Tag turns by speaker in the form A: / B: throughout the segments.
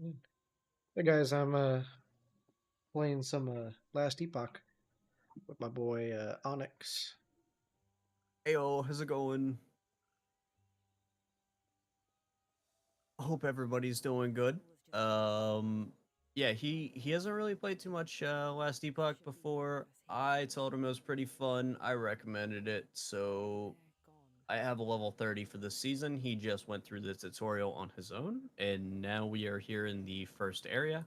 A: Hey guys, I'm playing some Last Epoch with my boy Onyx.
B: Heyo, how's it going? Hope everybody's doing good. Yeah, he hasn't really played too much Last Epoch before. I told him it was pretty fun. I recommended it, so I have a level 30 for this season. He just went through the tutorial on his own, and now we are here in the first area.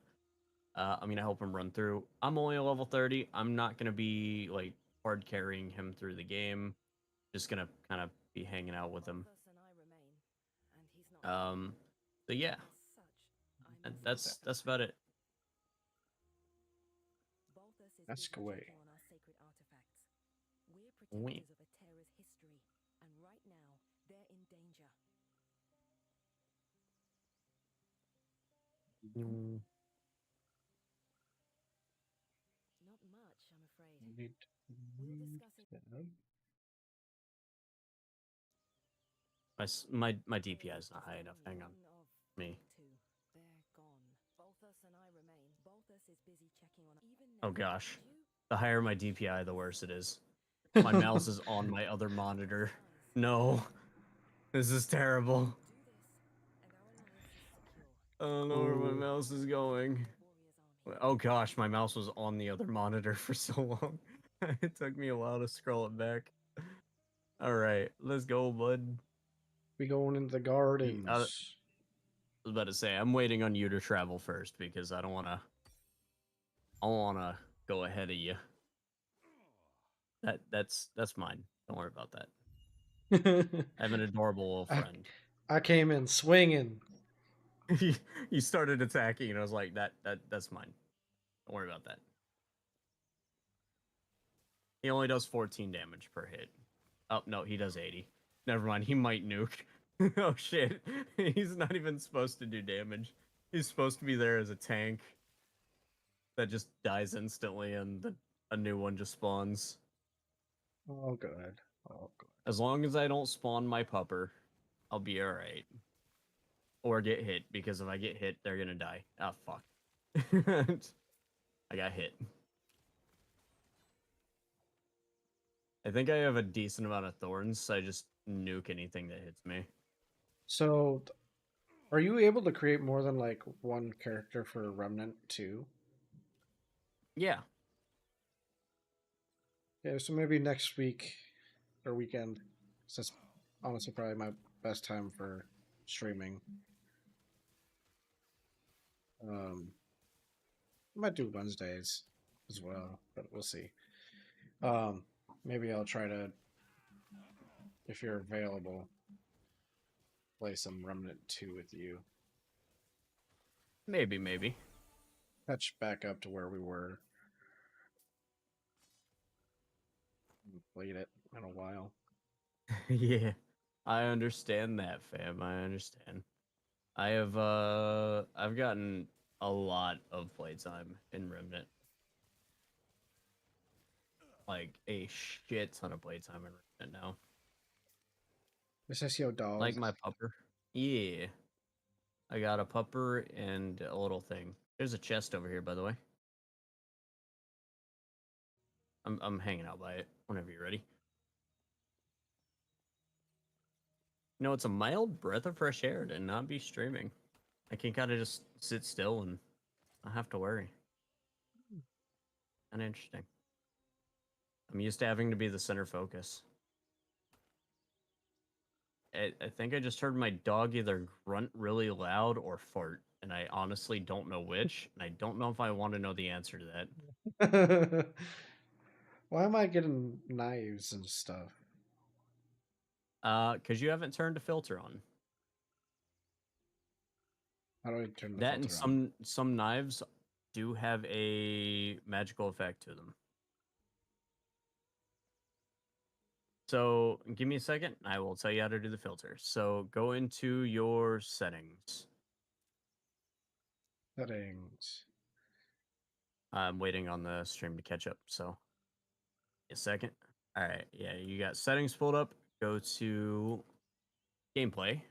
B: I'm gonna help him run through. I'm only a level 30. I'm not gonna be like hard carrying him through the game. Just gonna kind of be hanging out with him. Um, so yeah, and that's about it.
A: Ask away.
B: Wait. Mm,
A: Need read that.
B: my DPI is not high enough. Hang on, me. Oh gosh, the higher my DPI, the worse it is. My mouse is on my other monitor. No, this is terrible. I don't know where my
A: Oh,
B: mouse is going. Oh gosh, my mouse was on the other monitor for so long. It took me a while to scroll it back. All right, let's go, bud.
A: we going into the
B: I
A: gardens.
B: was about to say I'm waiting on you to travel first because I don't want to. I want to go ahead of you. That's mine. Don't worry about that. I have an adorable little
A: I
B: friend.
A: I came in swinging.
B: You started attacking, and I was like, that's mine. Don't worry about that. He only does 14 damage per hit. Oh no, he does 80. Never mind. He might nuke. Oh shit. He's not even supposed to do damage. He's supposed to be there as a tank that just dies instantly, and a new one just spawns.
A: Oh good. Oh good.
B: As long as I don't spawn my pupper, I'll be alright. Or get hit, because if I get hit, they're gonna die. Ah, fuck. I got hit. I think I have a decent amount of thorns, so I just nuke anything that hits me.
A: So, are you able to create more than like one character for Remnant 2?
B: Yeah.
A: Yeah, so maybe next week or weekend. 'Cause that's honestly probably my best time for streaming. Um, I might do Wednesdays as well, but we'll see. Um, Maybe I'll try to, if you're available, play some Remnant 2 with you.
B: Maybe, maybe.
A: Catch back up to where we were. Played it in a while.
B: Yeah. I understand that, fam. I understand. I've gotten a lot of playtime in Remnant. Like a shit ton of playtime in Remnant now.
A: Miss SEO dog.
B: Like my pupper. Yeah. I got a pupper and a little thing. There's a chest over here, by the way. I'm hanging out by it whenever you're ready. You know, it's a mild breath of fresh air to not be streaming. I can kind of just sit still and not have to worry. And interesting. I'm used to having to be the center focus. I think I just heard my dog either grunt really loud or fart, and I honestly don't know which, and I don't know if I want to know the answer to that.
A: Why am I getting knives and stuff?
B: Because you haven't turned a filter on.
A: How do I turn the
B: That and
A: filter on?
B: some knives do have a magical effect to them. So give me a second. I will tell you how to do the filter. So go into your settings.
A: Settings.
B: I'm waiting on the stream to catch up. So a second. All right. Yeah, you got settings pulled up. Go to gameplay.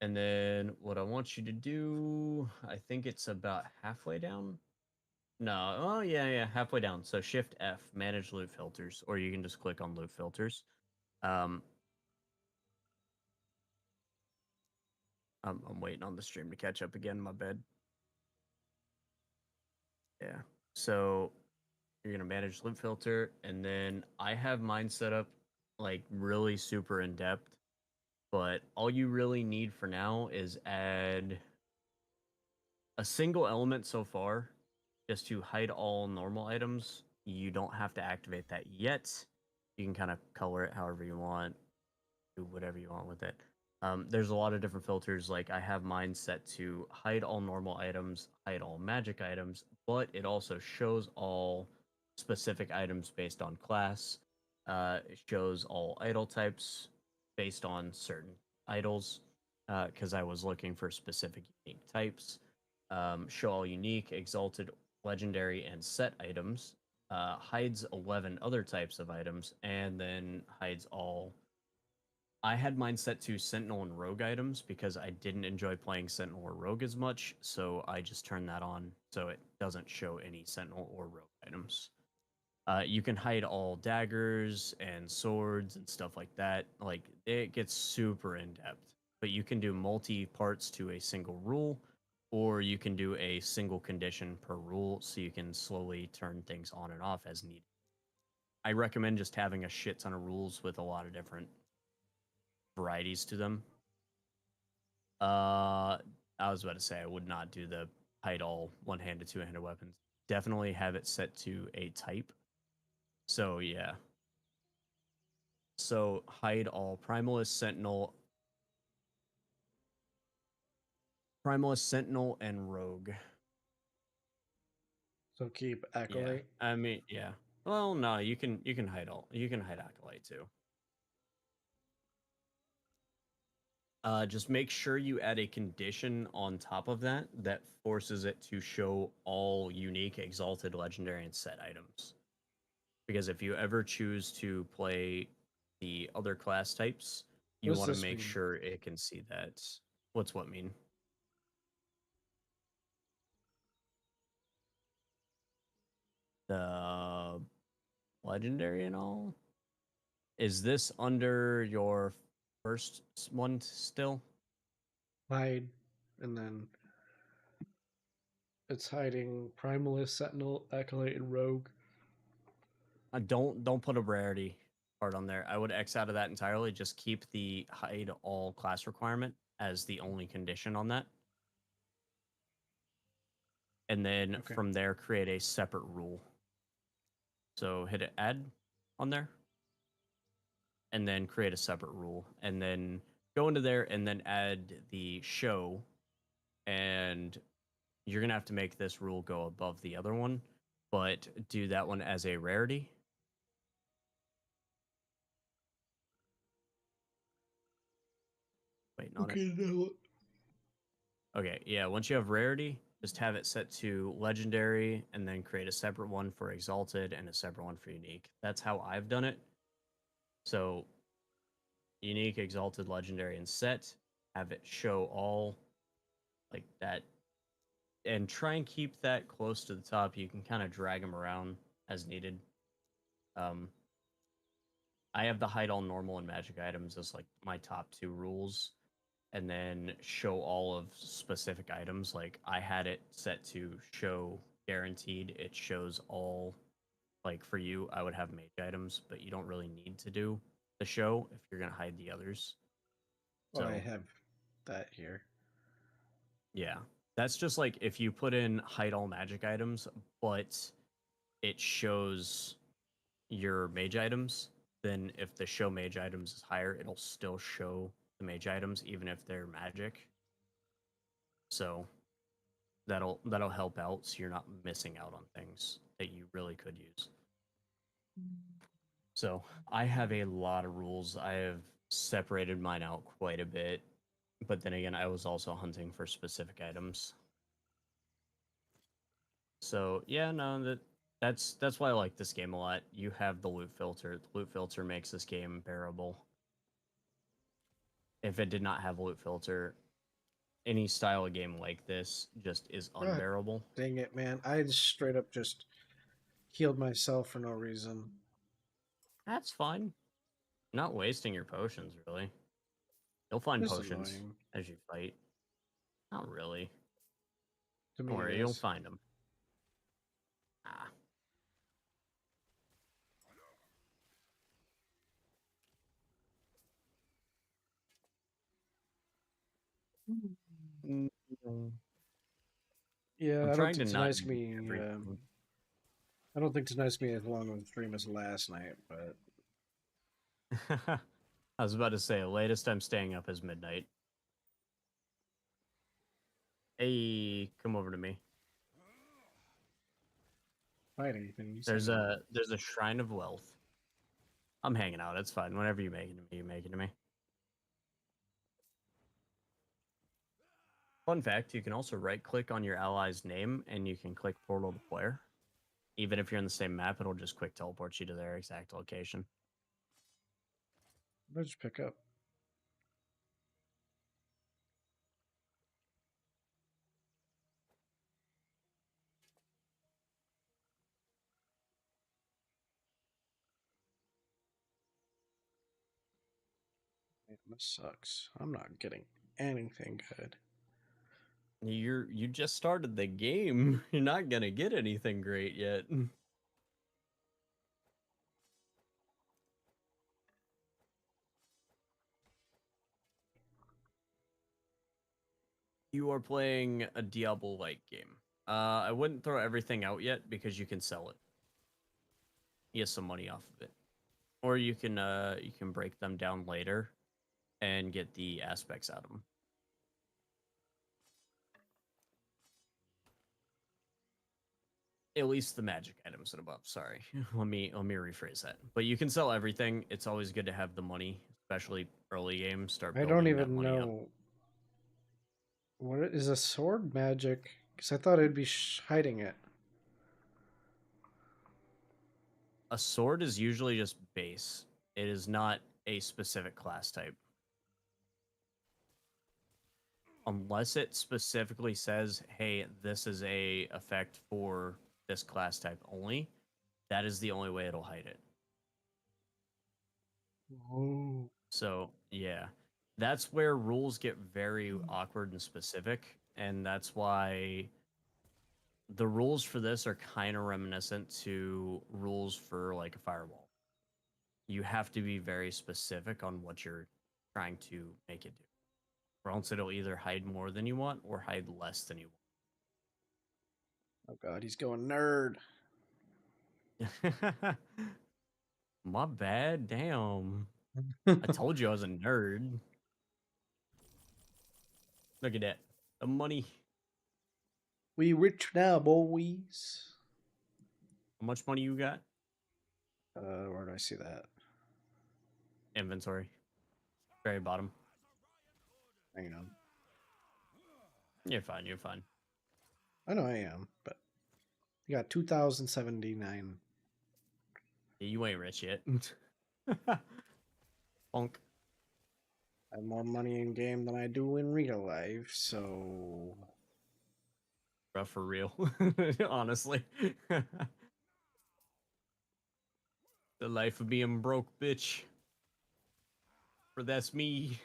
B: And then what I want you to do, I think it's about halfway down. No, oh yeah, halfway down. So Shift F, manage loop filters, or you can just click on loop filters. Um, I'm waiting on the stream to catch up again. My bad. Yeah. So you're gonna manage loop filter, and then I have mine set up like really super in depth. But all you really need for now is add a single element so far, just to hide all normal items. You don't have to activate that yet. You can kind of color it however you want, do whatever you want with it. There's a lot of different filters. Like I have mine set to hide all normal items, hide all magic items, but it also shows all specific items based on class. It shows all idol types based on certain idols, because I was looking for specific unique types. Show all unique, exalted, legendary, and set items. Hides 11 other types of items, and then hides all. I had mine set to Sentinel and Rogue items because I didn't enjoy playing Sentinel or Rogue as much, so I just turned that on so it doesn't show any Sentinel or Rogue items. You can hide all daggers and swords and stuff like that. Like it gets super in depth, but you can do multi parts to a single rule, or you can do a single condition per rule, so you can slowly turn things on and off as needed. I recommend just having a shit ton of rules with a lot of different varieties to them. I was about to say I would not do the hide all one-handed, two-handed weapons. Definitely have it set to a type. So yeah. So hide all Primalist, Sentinel, and Rogue.
A: So keep
B: Yeah,
A: Acolyte.
B: I mean, yeah. Well, no, you can hide all. You can hide Acolyte too. Just make sure you add a condition on top of that that forces it to show all unique, exalted, legendary, and set items. Because if you ever choose to play the other class types,
A: What
B: you
A: does
B: want to
A: this
B: make
A: mean?
B: sure it can see that. What's what mean? The legendary and all? Is this under your first one still?
A: Hide, and then it's hiding Primalist, Sentinel, Acolyte, and Rogue.
B: Don't put a rarity part on there. I would X out of that entirely. Just keep the hide all class requirement as the only condition on that. And then
A: Okay.
B: from there, create a separate rule. So hit add on there, and then create a separate rule, and then go into there and then add the show. And you're gonna have to make this rule go above the other one, but do that one as a rarity. Waiting on it.
A: Okay, now
B: Okay, yeah, once you have rarity, just have it set to legendary and then create a separate one for exalted and a separate one for unique. That's how I've done it. So unique, exalted, legendary, and set, have it show all like that, and try and keep that close to the top. You can kind of drag them around as needed. Um, I have the hide all normal and magic items as like my top two rules, and then show all of specific items. Like I had it set to show guaranteed. It shows all. Like for you, I would have mage items, but you don't really need to do the show if you're gonna hide the others.
A: well, I
B: So
A: have that here.
B: yeah, that's just like if you put in hide all magic items, but it shows your mage items, then if the show mage items is higher, it'll still show the mage items even if they're magic. So that'll help out so you're not missing out on things that you really could use. So I have a lot of rules. I have separated mine out quite a bit, but then again, I was also hunting for specific items. So yeah, no, that's why I like this game a lot. You have the loot filter. The loot filter makes this game bearable. If it did not have a loot filter, any style of game like this just is
A: God
B: unbearable.
A: dang it, man. I just straight up just healed myself for no reason.
B: That's fine. Not wasting your potions, really. You'll find
A: This is
B: potions
A: annoying.
B: as you fight. Not really.
A: To
B: Don't
A: me, it
B: worry, you'll
A: is.
B: find them. Ah. Mm,
A: Yeah,
B: I'm
A: I don't
B: trying
A: think
B: to not
A: tonight's
B: do
A: gonna be.
B: everything.
A: I don't think tonight's gonna be as long of a stream as last night, but
B: I was about to say, latest I'm staying up is midnight. Hey, come over to me.
A: fight anything. You say
B: There's
A: no.
B: a shrine of wealth. I'm hanging out. It's fine. Whenever you make it to me, you make it to me. Fun fact: you can also right-click on your ally's name, and you can click portal to player. Even if you're in the same map, it'll just quick teleport you to their exact location.
A: What did you pick up? Man, this sucks. I'm not getting anything good.
B: You just started the game. You're not gonna get anything great yet. You are playing a Diablo-like game. I wouldn't throw everything out yet because you can sell it. You get some money off of it, or you can break them down later and get the aspects out of them. At least the magic items and above. Sorry, let me rephrase that. But you can sell everything. It's always good to have the money, especially early game. Start
A: I don't
B: building that
A: even
B: money up.
A: know what is a sword magic because I thought it'd be hiding it.
B: A sword is usually just base. It is not a specific class type. Unless it specifically says, hey, this is a effect for this class type only, that is the only way it'll hide it.
A: Oh,
B: So yeah, that's where rules get very awkward and specific, and that's why the rules for this are kind of reminiscent to rules for like a firewall. You have to be very specific on what you're trying to make it do, or else it'll either hide more than you want or hide less than you
A: oh God, he's going nerd.
B: want. My bad. Damn. I told you I was a nerd. Look at that. The money.
A: We rich now, boys.
B: How much money you got?
A: Where do I see that?
B: Inventory. Very bottom.
A: Hang on.
B: You're fine. You're fine.
A: I know I am, but you got 2,079.
B: You ain't rich yet. Funk.
A: I have more money in game than I do in real life, so
B: Bro, for real. Honestly. The life of being broke, bitch. For that's me.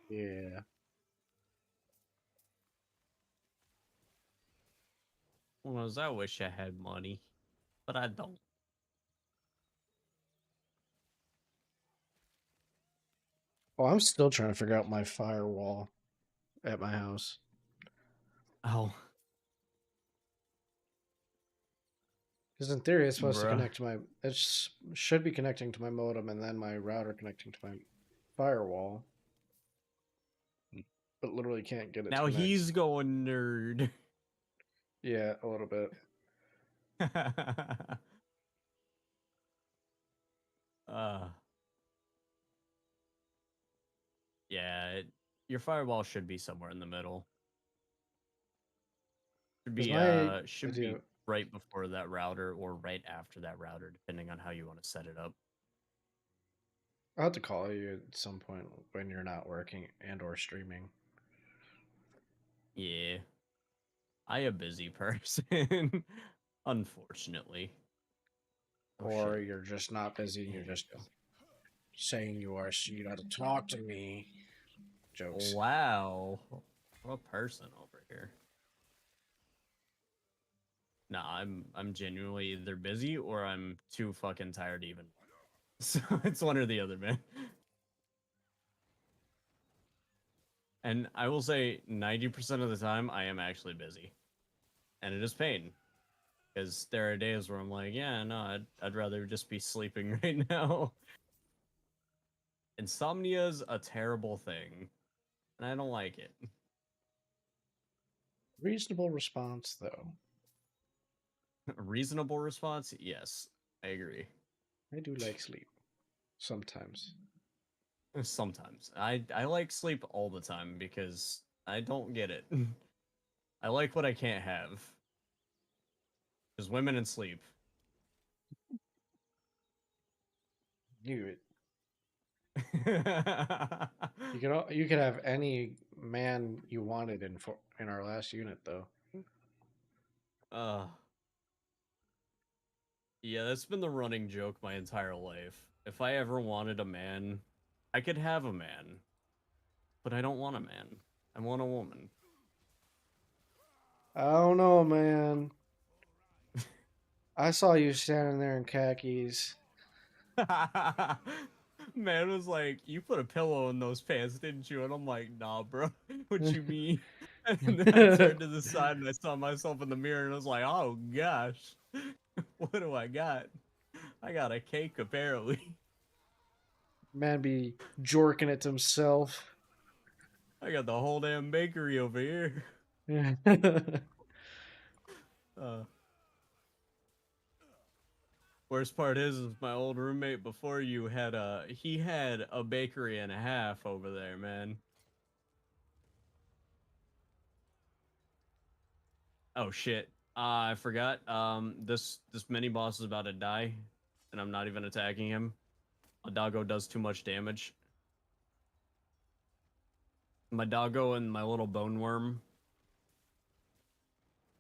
A: yeah.
B: Was I wish I had money, but I don't.
A: Oh, I'm still trying to figure out my firewall at my house.
B: Oh,
A: Because in theory, it's supposed to
B: bruh.
A: connect to my. It should be connecting to my modem and then my router connecting to my firewall, but literally can't get it to
B: Now
A: connect.
B: he's going nerd.
A: Yeah, a little bit.
B: uh, yeah, your firewall should be somewhere in the middle.
A: Because my
B: Should be
A: idea,
B: right before that router or right after that router, depending on how you want to set it up.
A: I'll have to call you at some point when you're not working and or streaming.
B: Yeah, I a busy person, unfortunately. Oh
A: Or
B: shit.
A: you're just not busy and
B: Yeah,
A: you're
B: there
A: just
B: we go.
A: saying you are so you got to talk to me. Jokes.
B: Wow, what a person over here. Nah, I'm genuinely either busy or I'm too fucking tired even. So it's one or the other, man. And I will say 90% of the time I am actually busy. And it is pain. Because there are days where I'm like, yeah, no, I'd rather just be sleeping right now. Insomnia's a terrible thing. And I don't like it.
A: Reasonable response, though.
B: A reasonable response? Yes, I agree.
A: I do like sleep sometimes.
B: Sometimes. I like sleep all the time because I don't get it. I like what I can't have. Because women and sleep.
A: You you could have any man you wanted in our last unit though.
B: uh yeah, that's been the running joke my entire life. If I ever wanted a man, I could have a man, but I don't want a man. I want a woman.
A: I don't know, man. I saw you standing there in khakis.
B: Man was like, "You put a pillow in those pants, didn't you?" And I'm like, "Nah, bro. What you mean?" And then I turned to the side and I saw myself in the mirror and I was like, "Oh gosh, what do I got? I got a cake apparently.
A: Man be jorking it to himself.
B: I got the whole damn bakery over here." Uh, Worst part is my old roommate before you had he had a bakery and a half over there, man. Oh shit. I forgot. This mini boss is about to die, and I'm not even attacking him. My doggo does too much damage. My doggo and my little bone worm.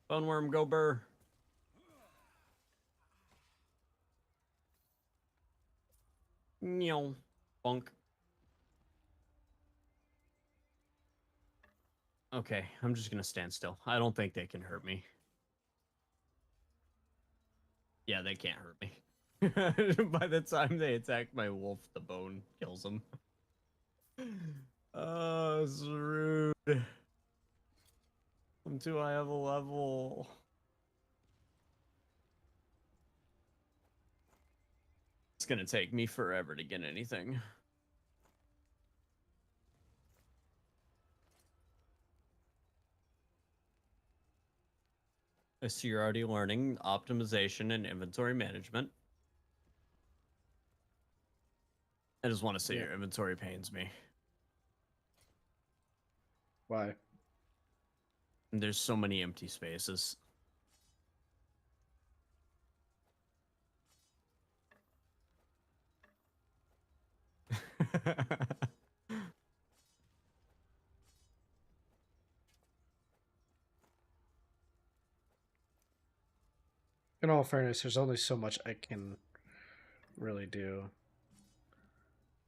B: Bone worm, go burr. Meow. Bunk. Okay, I'm just gonna stand still. I don't think they can hurt me. Yeah, they can't hurt me. By the time they attack my wolf, the bone kills them. Oh, it's rude. I'm too high of a level. It's gonna take me forever to get anything. I see you're already learning optimization and inventory management. I just want to say
A: Yeah.
B: your inventory pains me.
A: Why?
B: There's so many empty spaces.
A: In all fairness, there's only so much I can really do.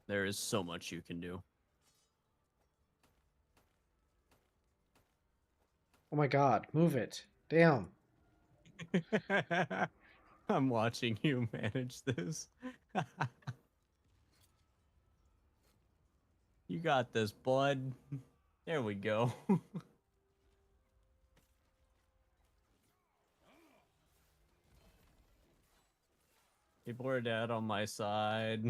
B: There is so much you can do.
A: Oh my god, move it. Damn.
B: I'm watching you manage this. You got this, bud. There we go. People are dead on my side.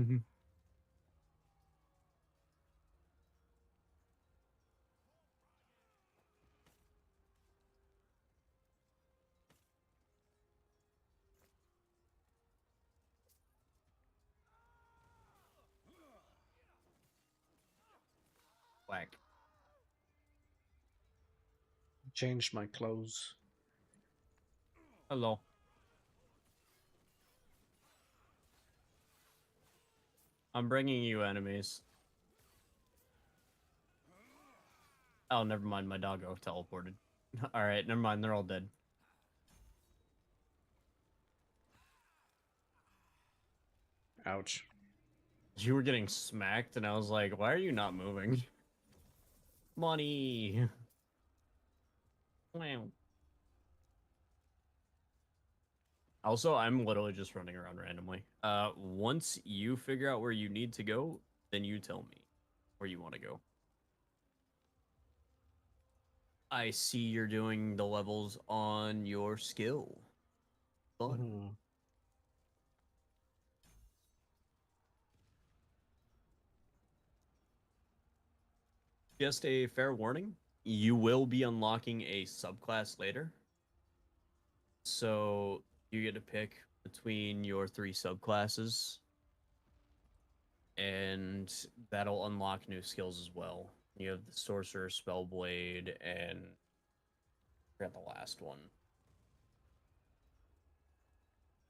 B: Whack.
A: Changed my clothes.
B: Hello. I'm bringing you enemies. Oh, never mind. My doggo teleported. All right, never mind. They're all dead.
A: Ouch.
B: You were getting smacked, and I was like, why are you not moving? Money. Wow. Also, I'm literally just running around randomly. Once you figure out where you need to go, then you tell me where you want to go. I see you're doing the levels on your skill. Fun.
A: Mm-hmm.
B: Just a fair warning, you will be unlocking a subclass later. So you get to pick between your 3 subclasses, and that'll unlock new skills as well. You have the Sorcerer, Spellblade, and I forgot the last one.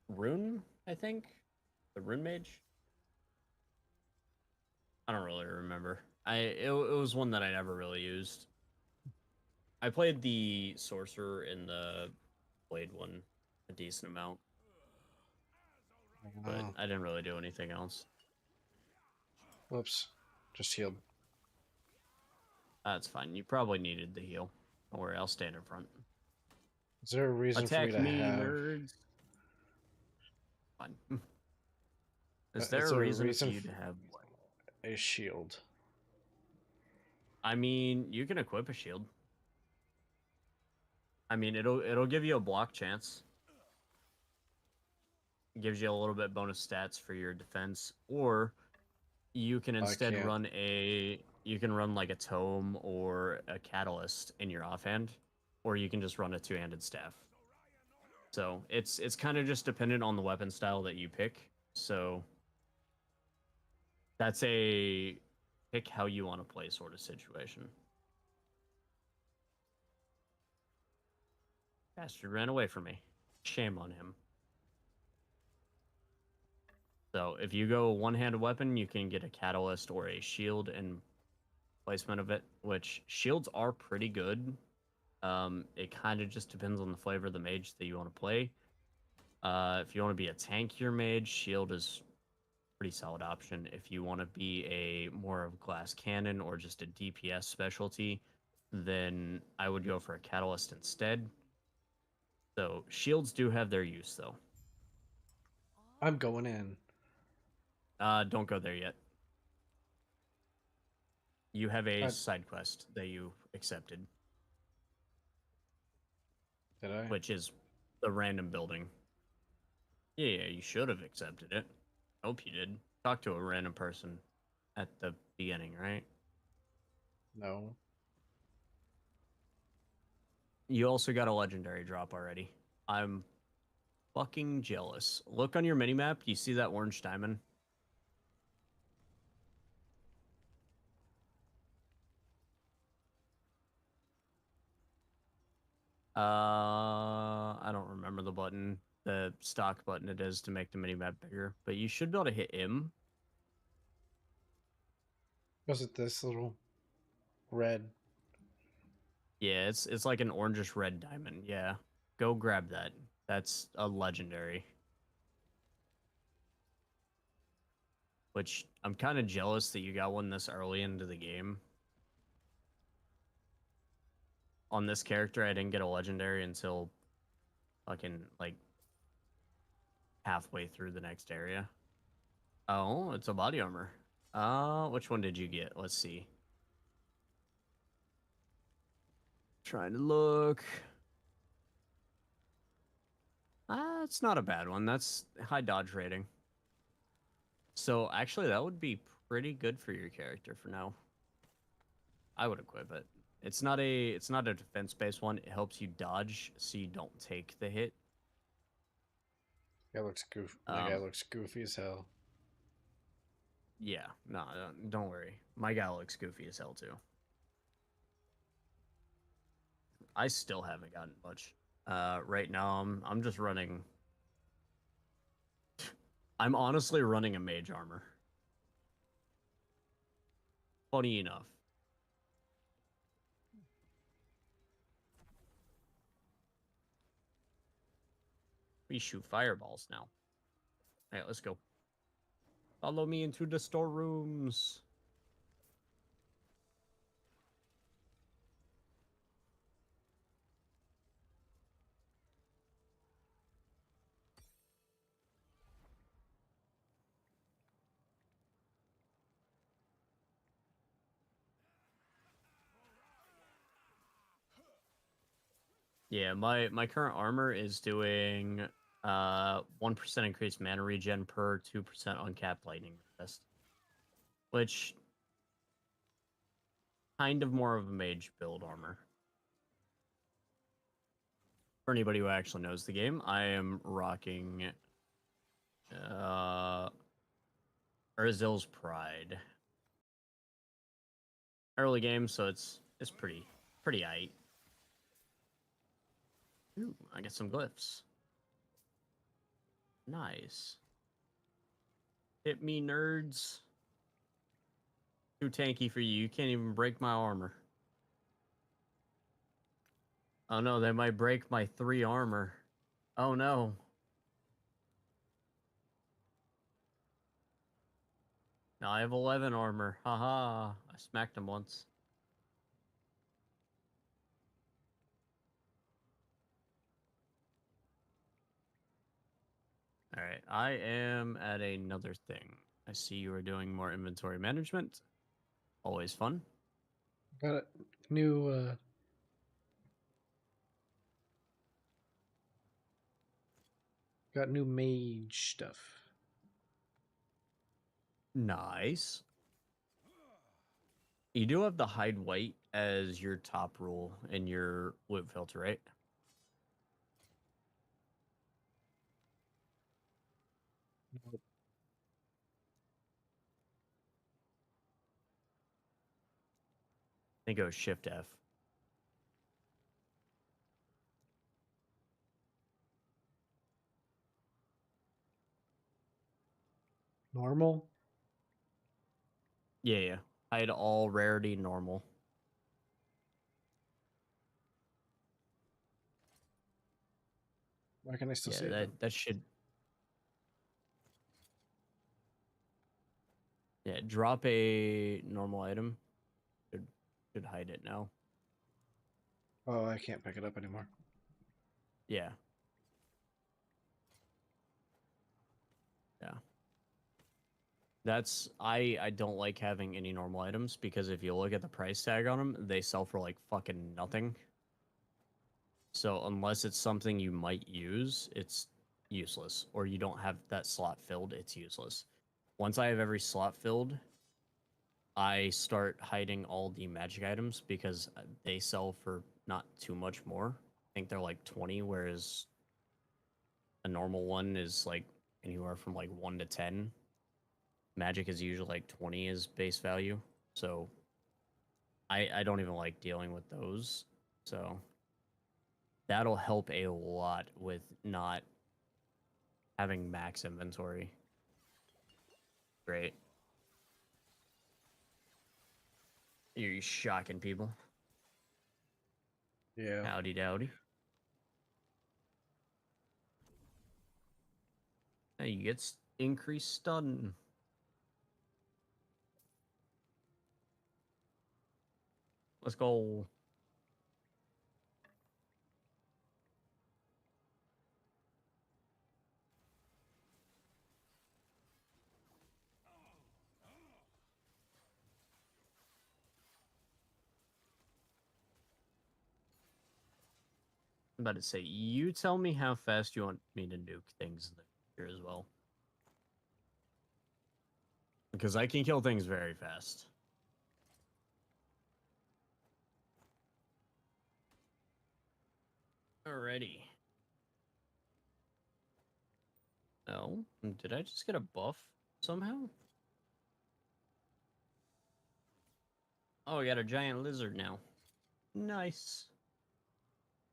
B: Rune, I think? The Rune Mage? I don't really remember. It was one that I never really used. I played the Sorcerer and the Blade one a decent amount, but
A: Oh.
B: I didn't really do anything else.
A: Whoops. Just healed.
B: That's fine. You probably needed the heal. Don't worry, I'll stand in front.
A: Is there a reason for me
B: Attack
A: to
B: me,
A: have...
B: nerds. Fine. Is
A: Is
B: there a
A: there a
B: reason for
A: reason
B: you to
A: for
B: have what?
A: a shield?
B: I mean, you can equip a shield. I mean, it'll give you a block chance. It gives you a little bit bonus stats for your defense, or you can
A: I
B: instead
A: can't.
B: run like a tome or a catalyst in your offhand, or you can just run a two-handed staff. So it's kind of just dependent on the weapon style that you pick. So that's a pick how you want to play sort of situation. Bastard ran away from me. Shame on him. So if you go one-handed weapon, you can get a catalyst or a shield and placement of it, which shields are pretty good. It kind of just depends on the flavor of the mage that you want to play. If you want to be a tankier mage, shield is a pretty solid option. If you want to be a more of a glass cannon or just a DPS specialty, then I would go for a catalyst instead. So shields do have their use, though.
A: I'm going in.
B: Don't go there yet. You have a
A: I,
B: side quest that you accepted,
A: did I?
B: which is the random building. Yeah, you should have accepted it. Hope you did. Talk to a random person at the beginning, right?
A: No.
B: You also got a legendary drop already. I'm fucking jealous. Look on your minimap. Do you see that orange diamond? I don't remember the button, the stock button it is to make the minimap bigger, but you should be able to hit M.
A: Was it this little red?
B: Yeah, it's like an orangish red diamond. Yeah, go grab that. That's a legendary. Which I'm kind of jealous that you got one this early into the game. On this character, I didn't get a legendary until fucking like halfway through the next area. Oh, it's a body armor. Which one did you get? Let's see. Trying to look. It's not a bad one. That's high dodge rating. So actually, that would be pretty good for your character for now. I would equip it. It's not a defense based one. It helps you dodge so you don't take the hit.
A: Guy looks goofy. My guy
B: Um,
A: looks goofy as hell.
B: yeah, no, don't worry. My guy looks goofy as hell too. I still haven't gotten much. Right now I'm just running. I'm honestly running a mage armor. funny enough. We shoot fireballs now. All right, let's go. Follow me into the storerooms. Yeah, my current armor is doing 1% increased mana regen per 2% uncapped lightning resist, which kind of more of a mage build armor. For anybody who actually knows the game, I am rocking Urzil's Pride. Early game, so it's pretty aight. Ooh, I get some glyphs. Nice. Hit me, nerds. Too tanky for you. You can't even break my armor. Oh no, they might break my 3 armor. Oh no. Now I have 11 armor. Haha. I smacked him once. Alright, I am at another thing. I see you are doing more inventory management. Always fun.
A: Got a new got new mage stuff.
B: Nice. You do have the hide white as your top rule in your loot filter, right? I think it was Shift F.
A: Normal?
B: Yeah, yeah. Hide all rarity normal.
A: Why can I still
B: Yeah,
A: see it then?
B: that should. Yeah, drop a normal item. Should hide it now.
A: Oh, I can't pick it up anymore.
B: Yeah. Yeah. That's I don't like having any normal items because if you look at the price tag on them, they sell for like fucking nothing. So unless it's something you might use, it's useless. Or you don't have that slot filled, it's useless. Once I have every slot filled, I start hiding all the magic items because they sell for not too much more. I think they're like 20, whereas a normal one is like anywhere from like 1 to 10. Magic is usually like 20 as base value. So I don't even like dealing with those. So that'll help a lot with not having max inventory. Great. You're shocking people.
A: Yeah.
B: Howdy dowdy. Hey, you get increased stun. Let's go. I'm about to say, you tell me how fast you want me to nuke things in the future as well. Because I can kill things very fast. Alrighty. Oh, did I just get a buff somehow? Oh, I got a giant lizard now. Nice.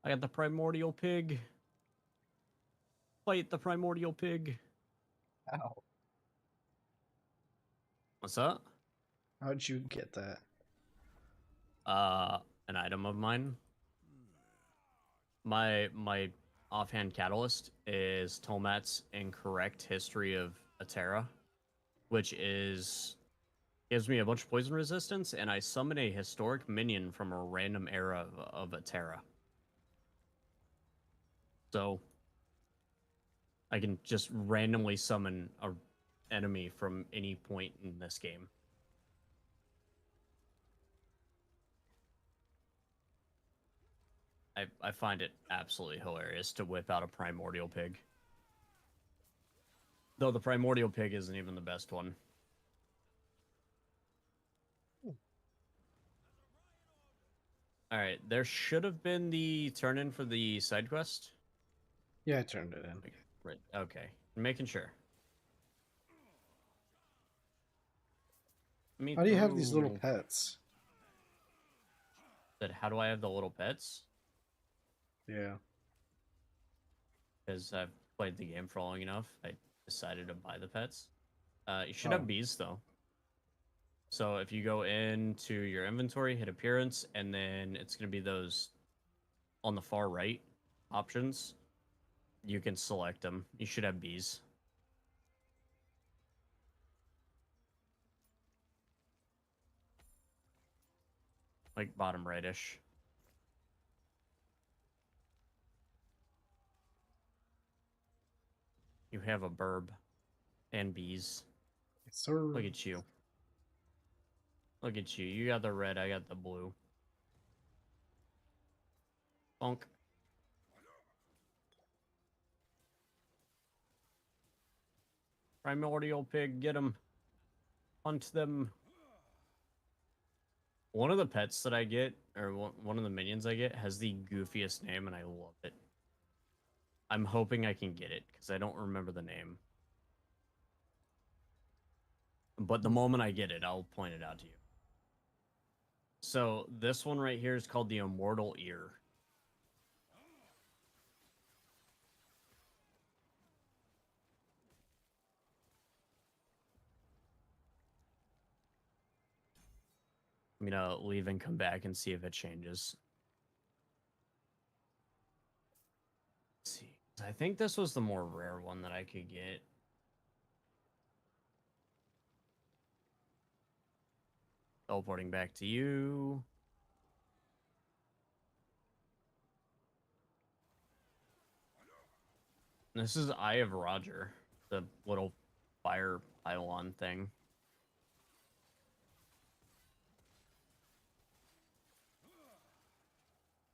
B: I got the primordial pig. Fight the primordial pig.
A: Ow.
B: What's up?
A: How'd you get that?
B: An item of mine. My offhand catalyst is Tolmat's incorrect history of Atera, which is gives me a bunch of poison resistance, and I summon a historic minion from a random era of Atera. So I can just randomly summon a enemy from any point in this game. I find it absolutely hilarious to whip out a primordial pig. Though the primordial pig isn't even the best one. Alright, there should have been the turn in for the side quest.
A: Yeah, I turned it in.
B: Right, okay. Making sure. Me
A: How do you have these little
B: through.
A: pets?
B: But how do I have the little pets?
A: Yeah.
B: Because I've played the game for long enough, I decided to buy the pets. You should
A: Oh.
B: have bees though. So if you go into your inventory, hit appearance, and then it's going to be those on the far right options. You can select them. You should have bees. Like bottom rightish. You have a burb and bees.
A: Yes, sir.
B: Look at you. Look at you. You got the red, I got the blue. Funk. Primordial pig, get them. Hunt them. One of the pets that I get, or one of the minions I get, has the goofiest name, and I love it. I'm hoping I can get it, because I don't remember the name. But the moment I get it, I'll point it out to you. So, this one right here is called the Immortal Ear. I'm gonna leave and come back and see if it changes. Let's see. I think this was the more rare one that I could get. Teleporting back to you. This is Eye of Roger, the little fire pylon thing.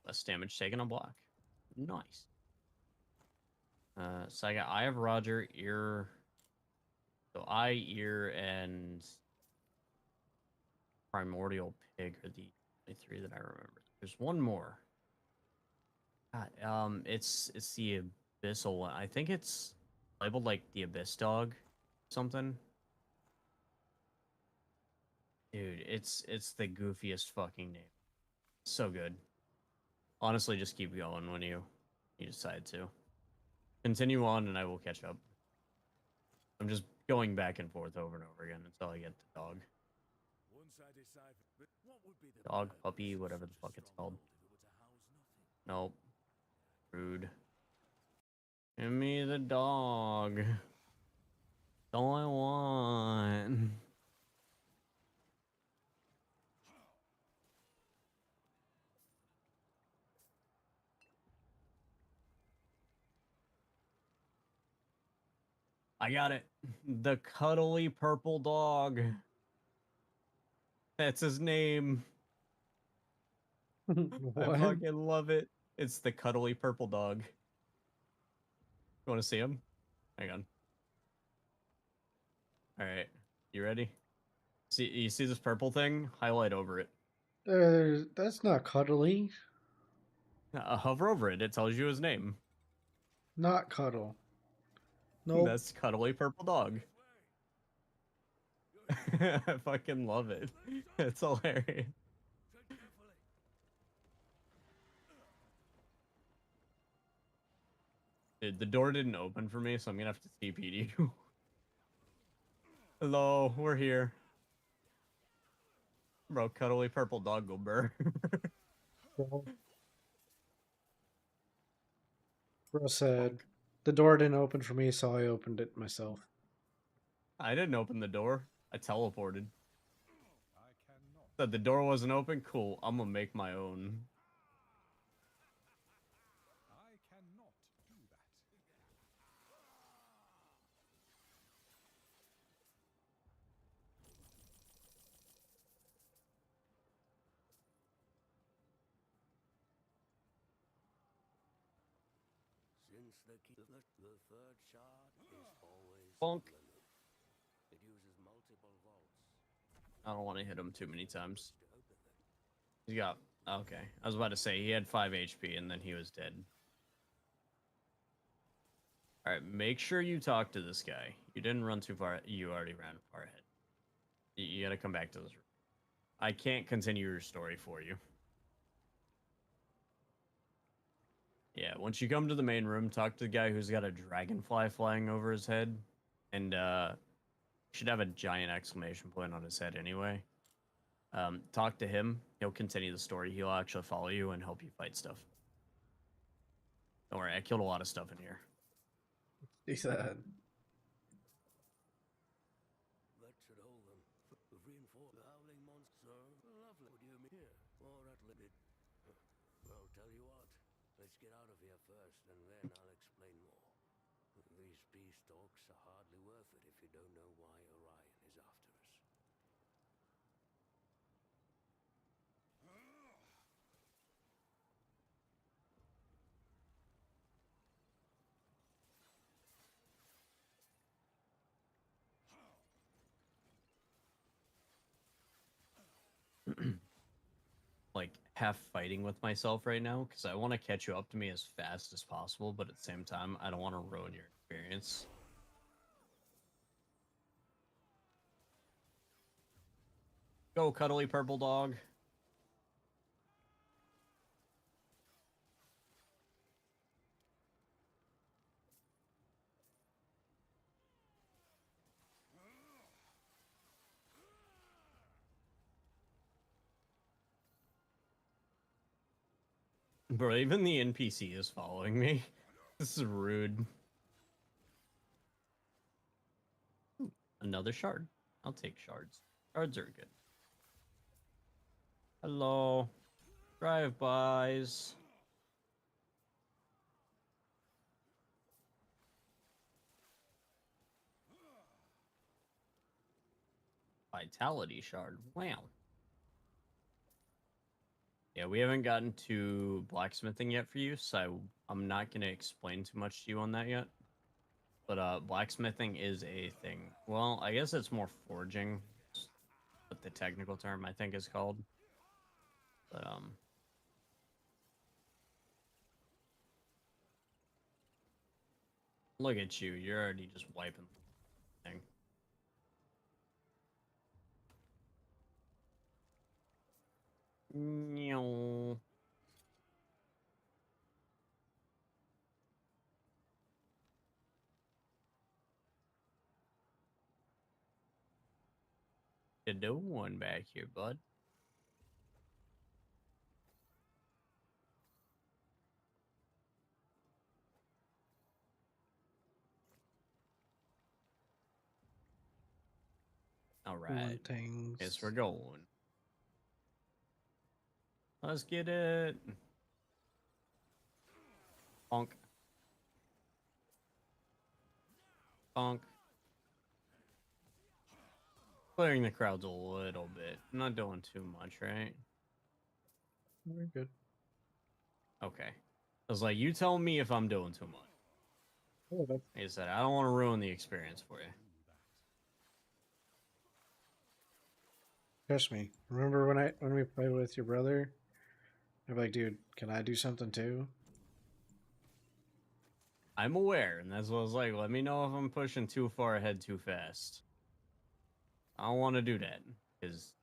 B: Less damage taken on block. Nice. So I got Eye of Roger, Ear. So Eye, Ear, and Primordial Pig are the only three that I remember. There's one more. God, it's the Abyssal one. I think it's labeled like the Abyss Dog, something. Dude, it's the goofiest fucking name. So good. Honestly, just keep going when you decide to. Continue on, and I will catch up. I'm just going back and forth over and over again until I get the dog. Dog, puppy, whatever the fuck it's called. Nope. Rude. Give me the dog. That's all I want. I got it. The cuddly purple dog. That's his name. I
A: What?
B: fucking love it. It's the cuddly purple dog. You want to see him? Hang on. All right. You ready? See, you see this purple thing? Highlight over it.
A: That's not cuddly.
B: Hover over it. It tells you his name.
A: Not cuddle. Nope.
B: That's cuddly purple dog. I fucking love it. It's hilarious. Dude, the door didn't open for me, so I'm gonna have to TP to you. Hello, we're here. Bro, cuddly purple dog go burr.
A: Bro said,
B: Punk.
A: the door didn't open for me, so I opened it myself.
B: I didn't open the door. I teleported. Said the door wasn't open. Cool. I'm gonna make my own.
C: The third shard is always
B: Bonk.
C: the limit. It uses multiple vaults
B: I don't want to hit him too many times.
C: to open them.
B: He got. Okay. I was about to say he had 5 HP and then he was dead. Alright, make sure you talk to this guy. You didn't run too far. You already ran far ahead. You gotta come back to this room. I can't continue your story for you. Yeah, once you come to the main room, talk to the guy who's got a dragonfly flying over his head. And, should have a giant exclamation point on his head anyway. Talk to him. He'll continue the story. He'll actually follow you and help you fight stuff. Don't worry, I killed a lot of stuff in here.
A: He said,
C: That should hold them. Reinforce the howling monster. Lovely. What do you mean here? Or at limit. I'll tell you what. Let's get out of here first, and then I'll explain more. These peace talks are hardly worth it if you don't know why Orion is after us.
B: Like, half fighting with myself right now because I want to catch you up to me as fast as possible, but at the same time, I don't want to ruin your experience. Go, cuddly purple dog. Bro, even the NPC is following me. This is rude. Ooh, another shard. I'll take shards. Shards are good. Hello. Drive-bys. Vitality shard. Wow. Yeah, we haven't gotten to blacksmithing yet for you, so I'm not going to explain too much to you on that yet. But blacksmithing is a thing. Well, I guess it's more forging, what the technical term I think is called. But look at you. You're already just wiping the thing. Meow. You doing back here, bud? All
A: one
B: right.
A: things.
B: Yes, we're going. Let's get it. Bonk. Bonk. Clearing the crowds a little bit. Not doing too much, right?
A: Very good.
B: Okay. I was like, you tell me if I'm doing too much.
A: Oh, that's
B: Like I said, I don't want to ruin the experience for you.
A: trust me. Remember when we played with your brother? I'm like, dude, can I do something too?
B: I'm aware, and that's what I was like. Let me know if I'm pushing too far ahead too fast. I don't want to do that because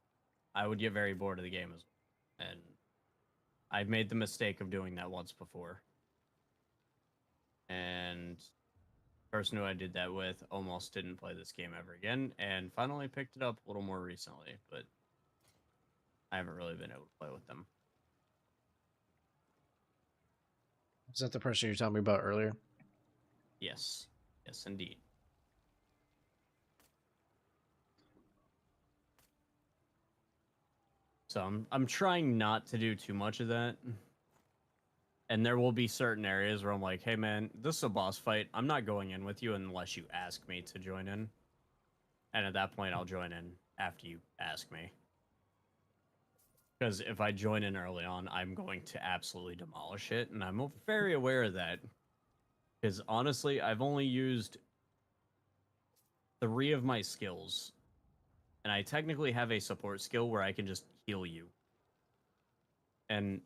B: I would get very bored of the game as well. And I've made the mistake of doing that once before. And the person who I did that with almost didn't play this game ever again, and finally picked it up a little more recently. But I haven't really been able to play with them.
A: Is that the person you were telling me about earlier?
B: Yes. Yes, indeed. So I'm trying not to do too much of that. And there will be certain areas where I'm like, hey man, this is a boss fight. I'm not going in with you unless you ask me to join in. And at that point I'll join in after you ask me. Because if I join in early on, I'm going to absolutely demolish it, and I'm very aware of that. Because honestly, I've only used 3 of my skills, and I technically have a support skill where I can just heal you. And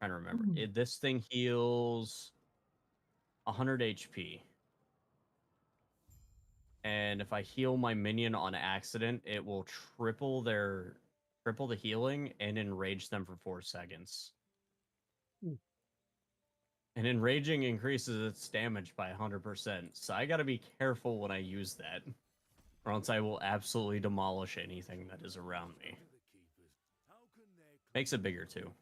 B: I'm trying to remember, this thing heals 100 HP, and if I heal my minion on accident, it will triple the healing and enrage them for 4 seconds. And enraging increases its damage by 100%. So I gotta be careful when I use that, or else I will absolutely demolish anything that is around me. Makes it bigger too.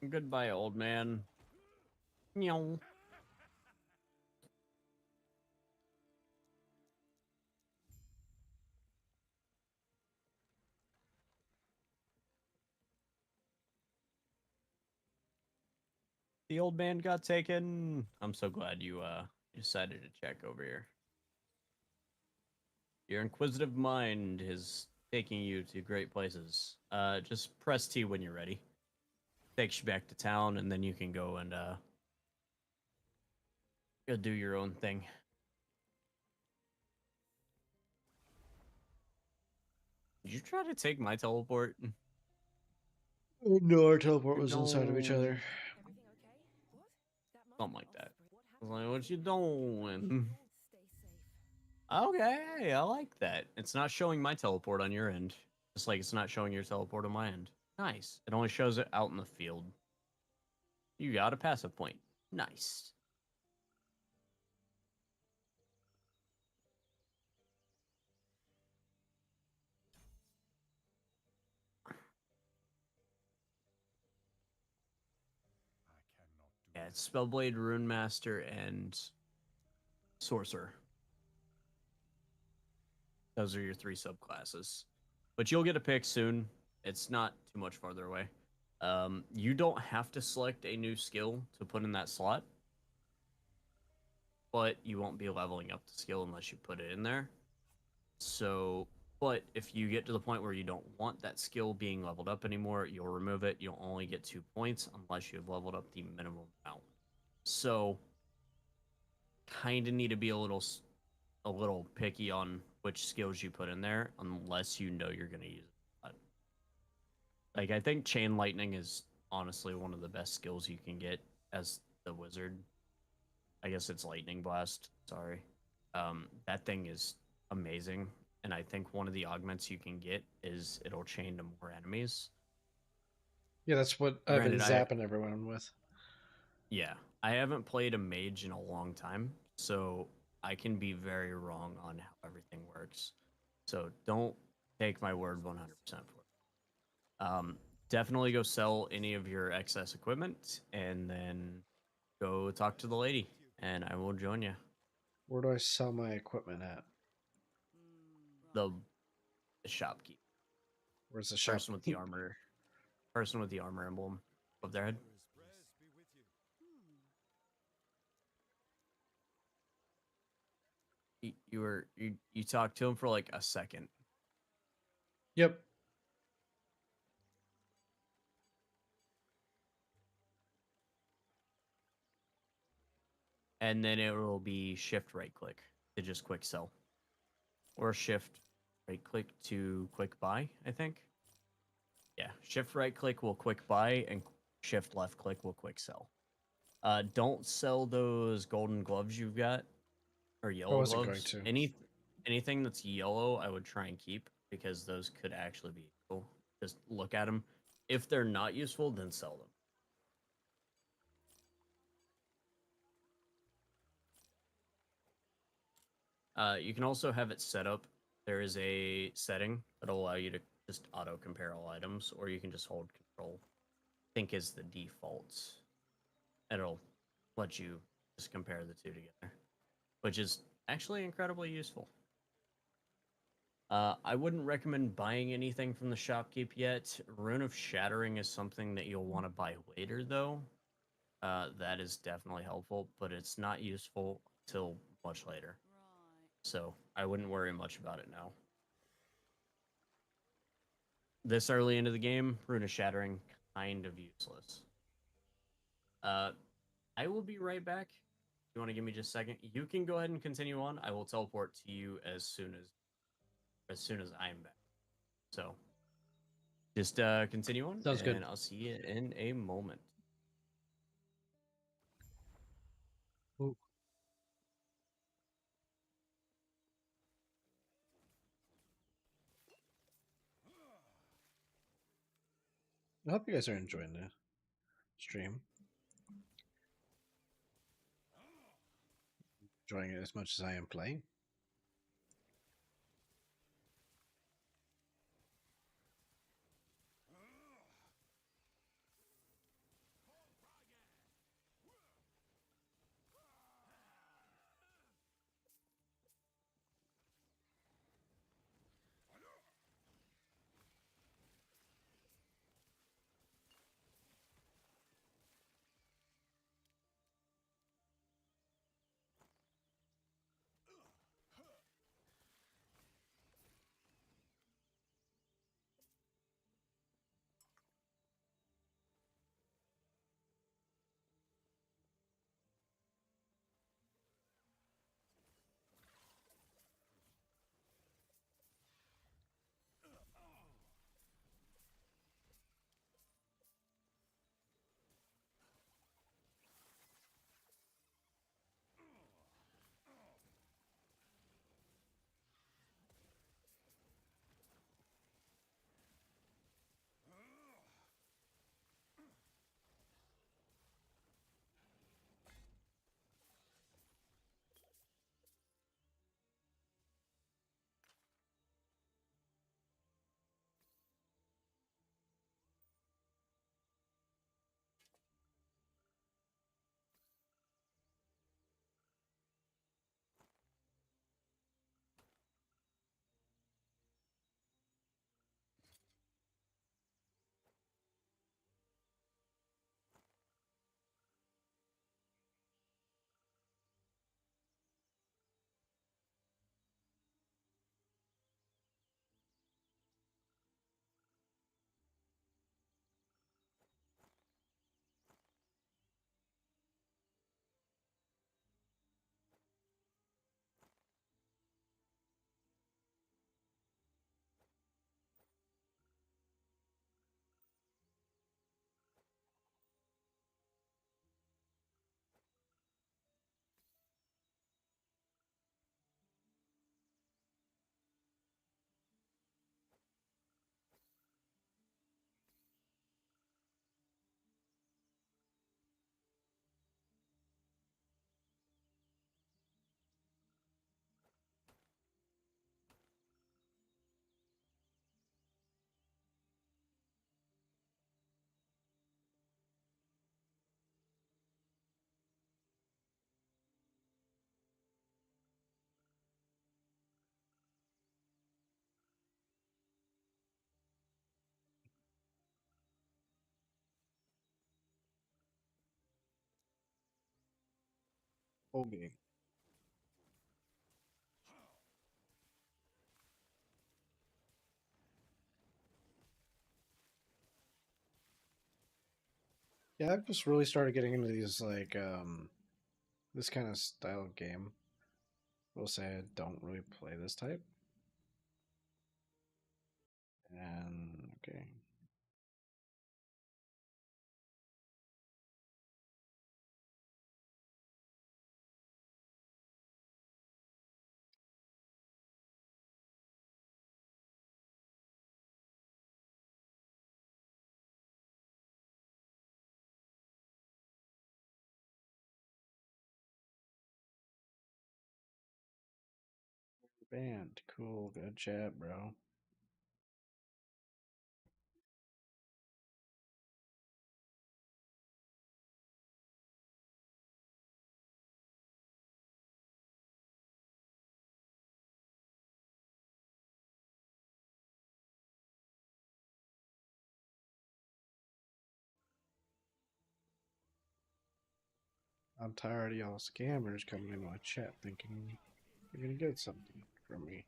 B: Goodbye, old man. Meow. The old man got taken. I'm so glad you decided to check over here. Your inquisitive mind is taking you to great places. Just press T when you're ready. Takes you back to town, and then you can go and go do your own thing. Did you try to take my teleport?
A: No, our teleport was inside of each
B: No.
A: other.
B: Something like that. I was like, what you doing? Okay, I like that. It's not showing my teleport on your end. Just like it's not showing your teleport on my end. Nice. It only shows it out in the field. You got a passive point. Nice. Yeah, it's Spellblade, Rune Master, and Sorcerer. Those are your 3 subclasses. But you'll get a pick soon. It's not too much farther away. You don't have to select a new skill to put in that slot, but you won't be leveling up the skill unless you put it in there. So, but if you get to the point where you don't want that skill being leveled up anymore, you'll remove it. You'll only get 2 points unless you've leveled up the minimum amount. So, kind of need to be a little picky on which skills you put in there unless you know you're going to use it. Like, I think Chain Lightning is honestly one of the best skills you can get as the wizard. I guess it's Lightning Blast. Sorry. That thing is amazing. And I think one of the augments you can get is it'll chain to more enemies.
A: Yeah, that's what I've been
B: Granted,
A: zapping everyone with.
B: yeah, I haven't played a mage in a long time, so I can be very wrong on how everything works. So don't take my word 100% for it. Definitely go sell any of your excess equipment and then go talk to the lady, and I will join you.
A: Where do I sell my equipment at?
B: The, the shopkeep.
A: Where's the shop?
B: Person with the armor. Person with the armor emblem above their head. You talked to him for like a second.
A: Yep.
B: And then it will be shift right click to just quick sell. Or shift right click to quick buy, I think. Yeah, shift right click will quick buy and shift left click will quick sell. Don't sell those golden gloves you've got or
A: I
B: yellow
A: wasn't going
B: gloves.
A: to.
B: Anything that's yellow, I would try and keep because those could actually be cool. Just look at them. If they're not useful, then sell them. You can also have it set up. There is a setting that'll allow you to just auto compare all items, or you can just hold control. I think is the default. It'll let you just compare the two together, which is actually incredibly useful. I wouldn't recommend buying anything from the shopkeep yet. Rune of Shattering is something that you'll want to buy later, though. That is definitely helpful, but it's not useful till much later. So I wouldn't worry much about it now. This early into the game, Rune of Shattering, kind of useless. Uh, I will be right back. You want to give me just a second? You can go ahead and continue on. I will teleport to you as soon as I'm back. So just continue on,
A: Sounds good.
B: and I'll see you in a moment.
A: Ooh. I hope you guys are enjoying the stream. Enjoying it as much as I am playing. Okay. Yeah, I've just really started getting into these like this kind of style of game. We'll say I don't really play this type. And okay. Band. Cool. Good chat, bro. I'm tired of y'all scammers coming in my chat thinking you're gonna get something from me.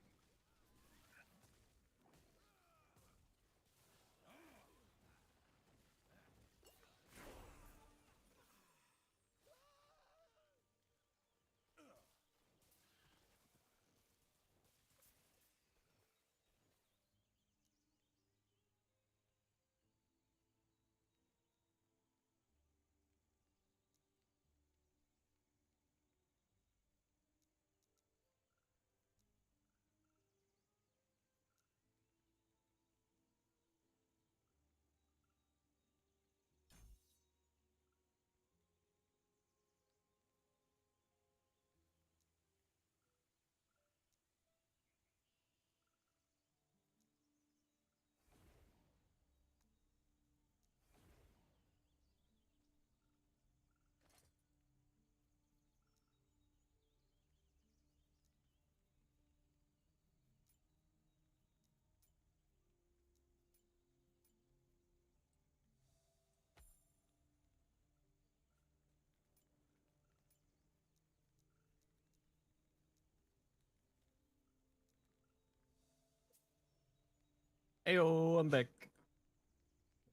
B: Heyo, I'm back.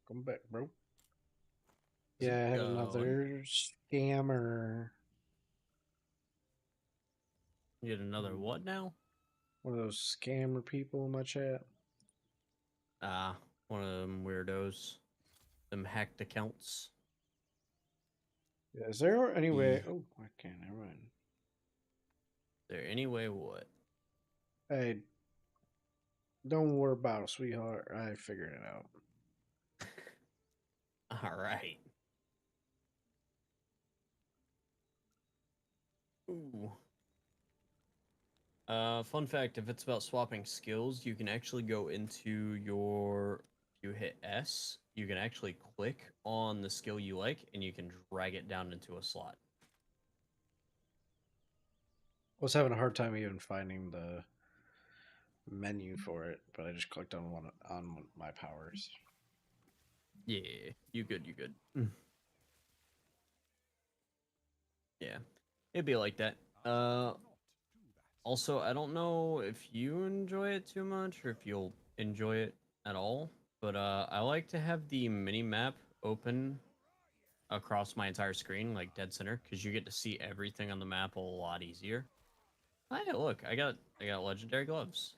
A: Come back, bro.
B: How's
A: Yeah, I
B: it
A: had
B: going?
A: another scammer.
B: You get another what now?
A: One of those scammer people in my chat.
B: Ah, one of them weirdos. Them hacked accounts.
A: Yeah, is there any way?
B: Yeah.
A: Oh, I can't. Never mind.
B: There anyway what?
A: Hey, don't worry about it, sweetheart. I figured it out.
B: All right. Ooh. Fun fact, if it's about swapping skills, you can actually go into your, you hit S, you can actually click on the skill you like and you can drag it down into a slot.
A: I was having a hard time even finding the menu for it, but I just clicked on my powers.
B: Yeah, you good, you good. Mm. Yeah, it'd be like that. Also, I don't know if you enjoy it too much or if you'll enjoy it at all, but I like to have the mini map open across my entire screen, like dead center, because you get to see everything on the map a lot easier. Hey, look, I got legendary gloves.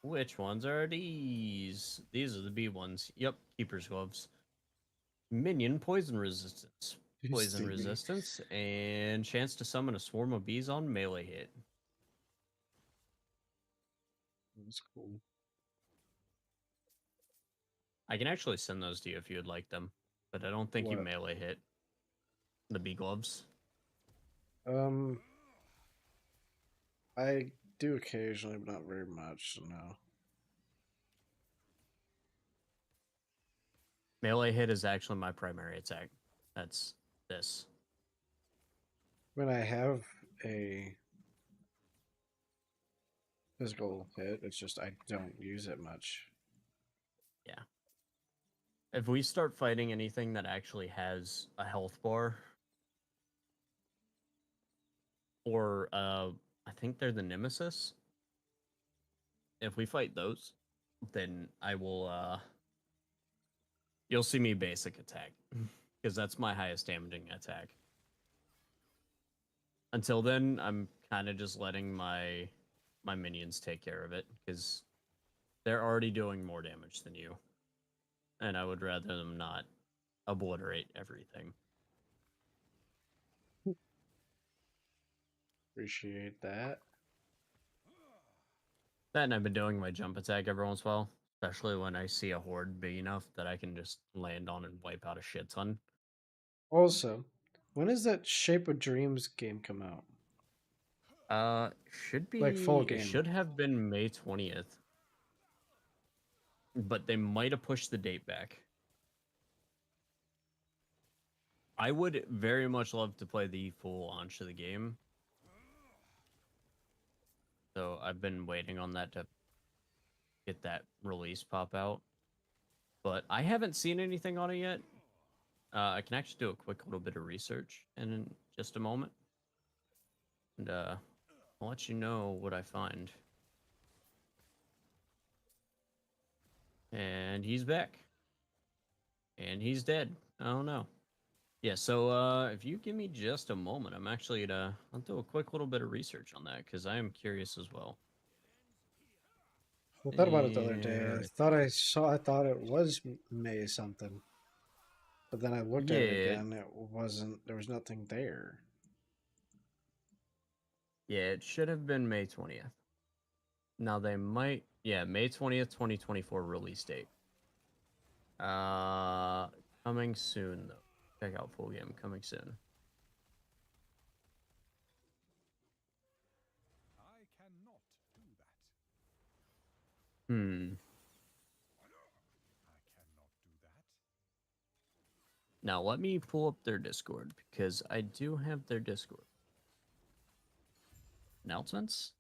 B: Which ones are these? These are the B ones. Yep, keeper's gloves. Minion poison resistance.
A: You
B: Poison
A: see me?
B: resistance and chance to summon a swarm of bees on melee hit.
A: That's cool.
B: I can actually send those to you if you would like them, but I don't think you
A: What?
B: melee hit the bee gloves.
A: Um, I do occasionally, but not very much. So no.
B: Melee hit is actually my primary attack. That's this.
A: When I have a physical hit, it's just I don't use it much.
B: Yeah. If we start fighting anything that actually has a health bar, or I think they're the nemesis. If we fight those, then I will you'll see me basic attack because that's my highest damaging attack. Until then, I'm kind of just letting my minions take care of it because they're already doing more damage than you, and I would rather them not obliterate everything.
A: Appreciate that.
B: That and I've been doing my jump attack every once in a while, especially when I see a horde big enough that I can just land on and wipe out a shit ton.
A: Also, when does that Shape of Dreams game come out?
B: Should
A: Like full
B: be. It
A: game.
B: should have been May 20th, but they might have pushed the date back. I would very much love to play the full launch of the game. So I've been waiting on that to get that release pop out. But I haven't seen anything on it yet. I can actually do a quick little bit of research in just a moment. And I'll let you know what I find. And he's back. And he's dead. Oh no. Yeah, so if you give me just a moment, I'm actually gonna I'll do a quick little bit of research on that because I am curious as well.
A: I thought about it the other day.
B: Right
A: I thought it was May something. But then I looked at it
B: yeah,
A: again. It wasn't. There was nothing there.
B: yeah, it should have been May 20th. Now they might, yeah, May 20th, 2024 release date. Uh, Coming soon though. Check out full game coming soon.
D: I cannot do that.
B: Hmm.
D: I cannot do that.
B: Now let me pull up their Discord because I do have their Discord. Announcements?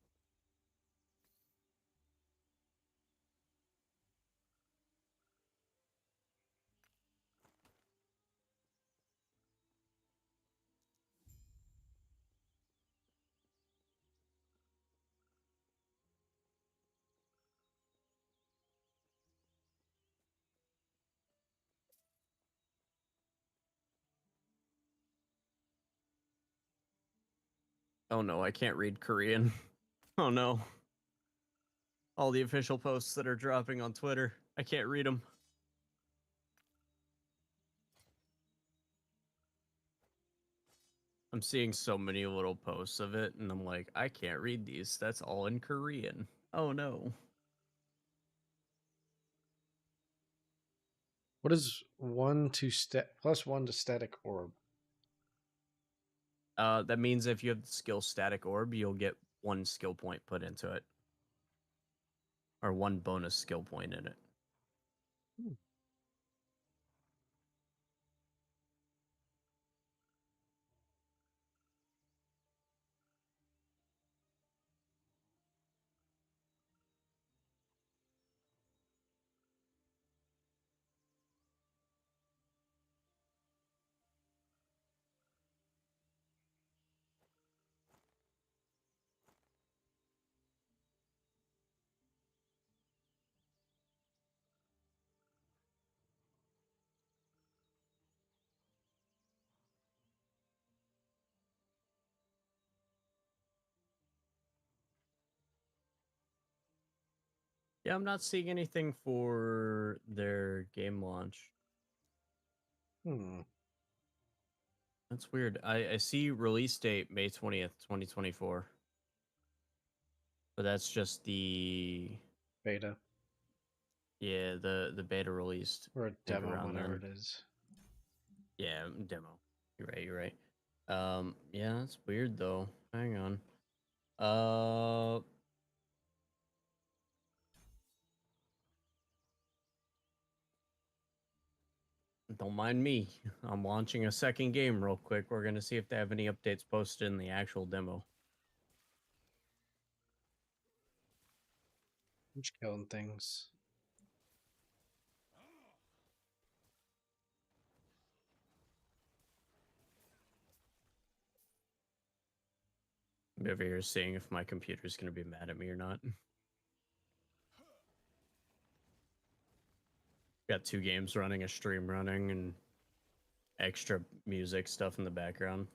B: Oh no, I can't read Korean. Oh no. All the official posts that are dropping on Twitter, I can't read them. I'm seeing so many little posts of it, and I'm like, I can't read these. That's all in Korean. Oh no.
A: What is plus one to static orb?
B: That means if you have the skill static orb, you'll get one skill point put into it, or one bonus skill point in it.
A: Hmm.
B: Yeah, I'm not seeing anything for their game launch.
A: Hmm.
B: That's weird. I see release date May 20th, 2024. But that's just the
A: Beta
B: the beta released.
A: or a
B: I think
A: demo,
B: around
A: whatever
B: then.
A: it is.
B: Yeah, demo. You're right. Yeah, that's weird though. Hang on. Uh don't mind me. I'm launching a second game real quick. We're gonna see if they have any updates posted in the actual demo.
A: I'm just killing things.
B: I'm over here seeing if my computer's gonna be mad at me or not. Got two games running, a stream running, and extra music stuff in the background.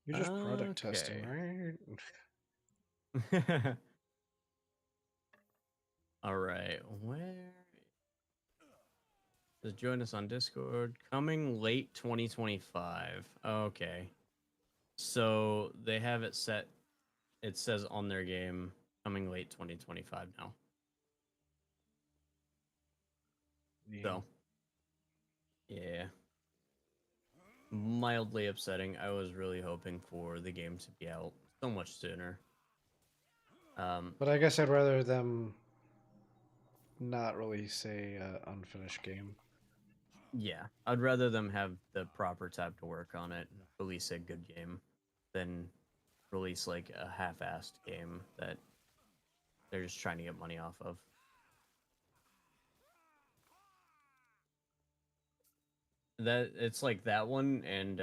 A: You're just product testing,
B: Okay.
A: right?
B: All right. Where? Just join us on Discord. Coming late 2025. Okay. So they have it set. It says on their game coming late 2025 now.
A: Yeah.
B: So, yeah. mildly upsetting. I was really hoping for the game to be out so much sooner.
A: But I guess I'd rather them not release a unfinished game.
B: Yeah, I'd rather them have the proper time to work on it and release a good game than release like a half-assed game that they're just trying to get money off of. That it's like that one, and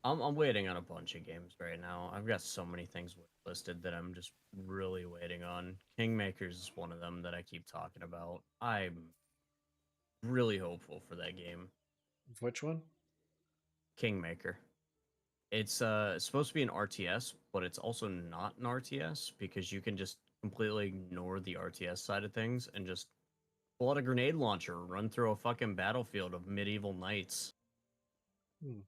B: I'm waiting on a bunch of games right now. I've got so many things listed that I'm just really waiting on. Kingmakers is one of them that I keep talking about. I'm really hopeful for that game.
A: Which one?
B: Kingmaker. It's supposed to be an RTS, but it's also not an RTS because you can just completely ignore the RTS side of things and just pull out a grenade launcher, run through a fucking battlefield of medieval knights,
A: Hmm.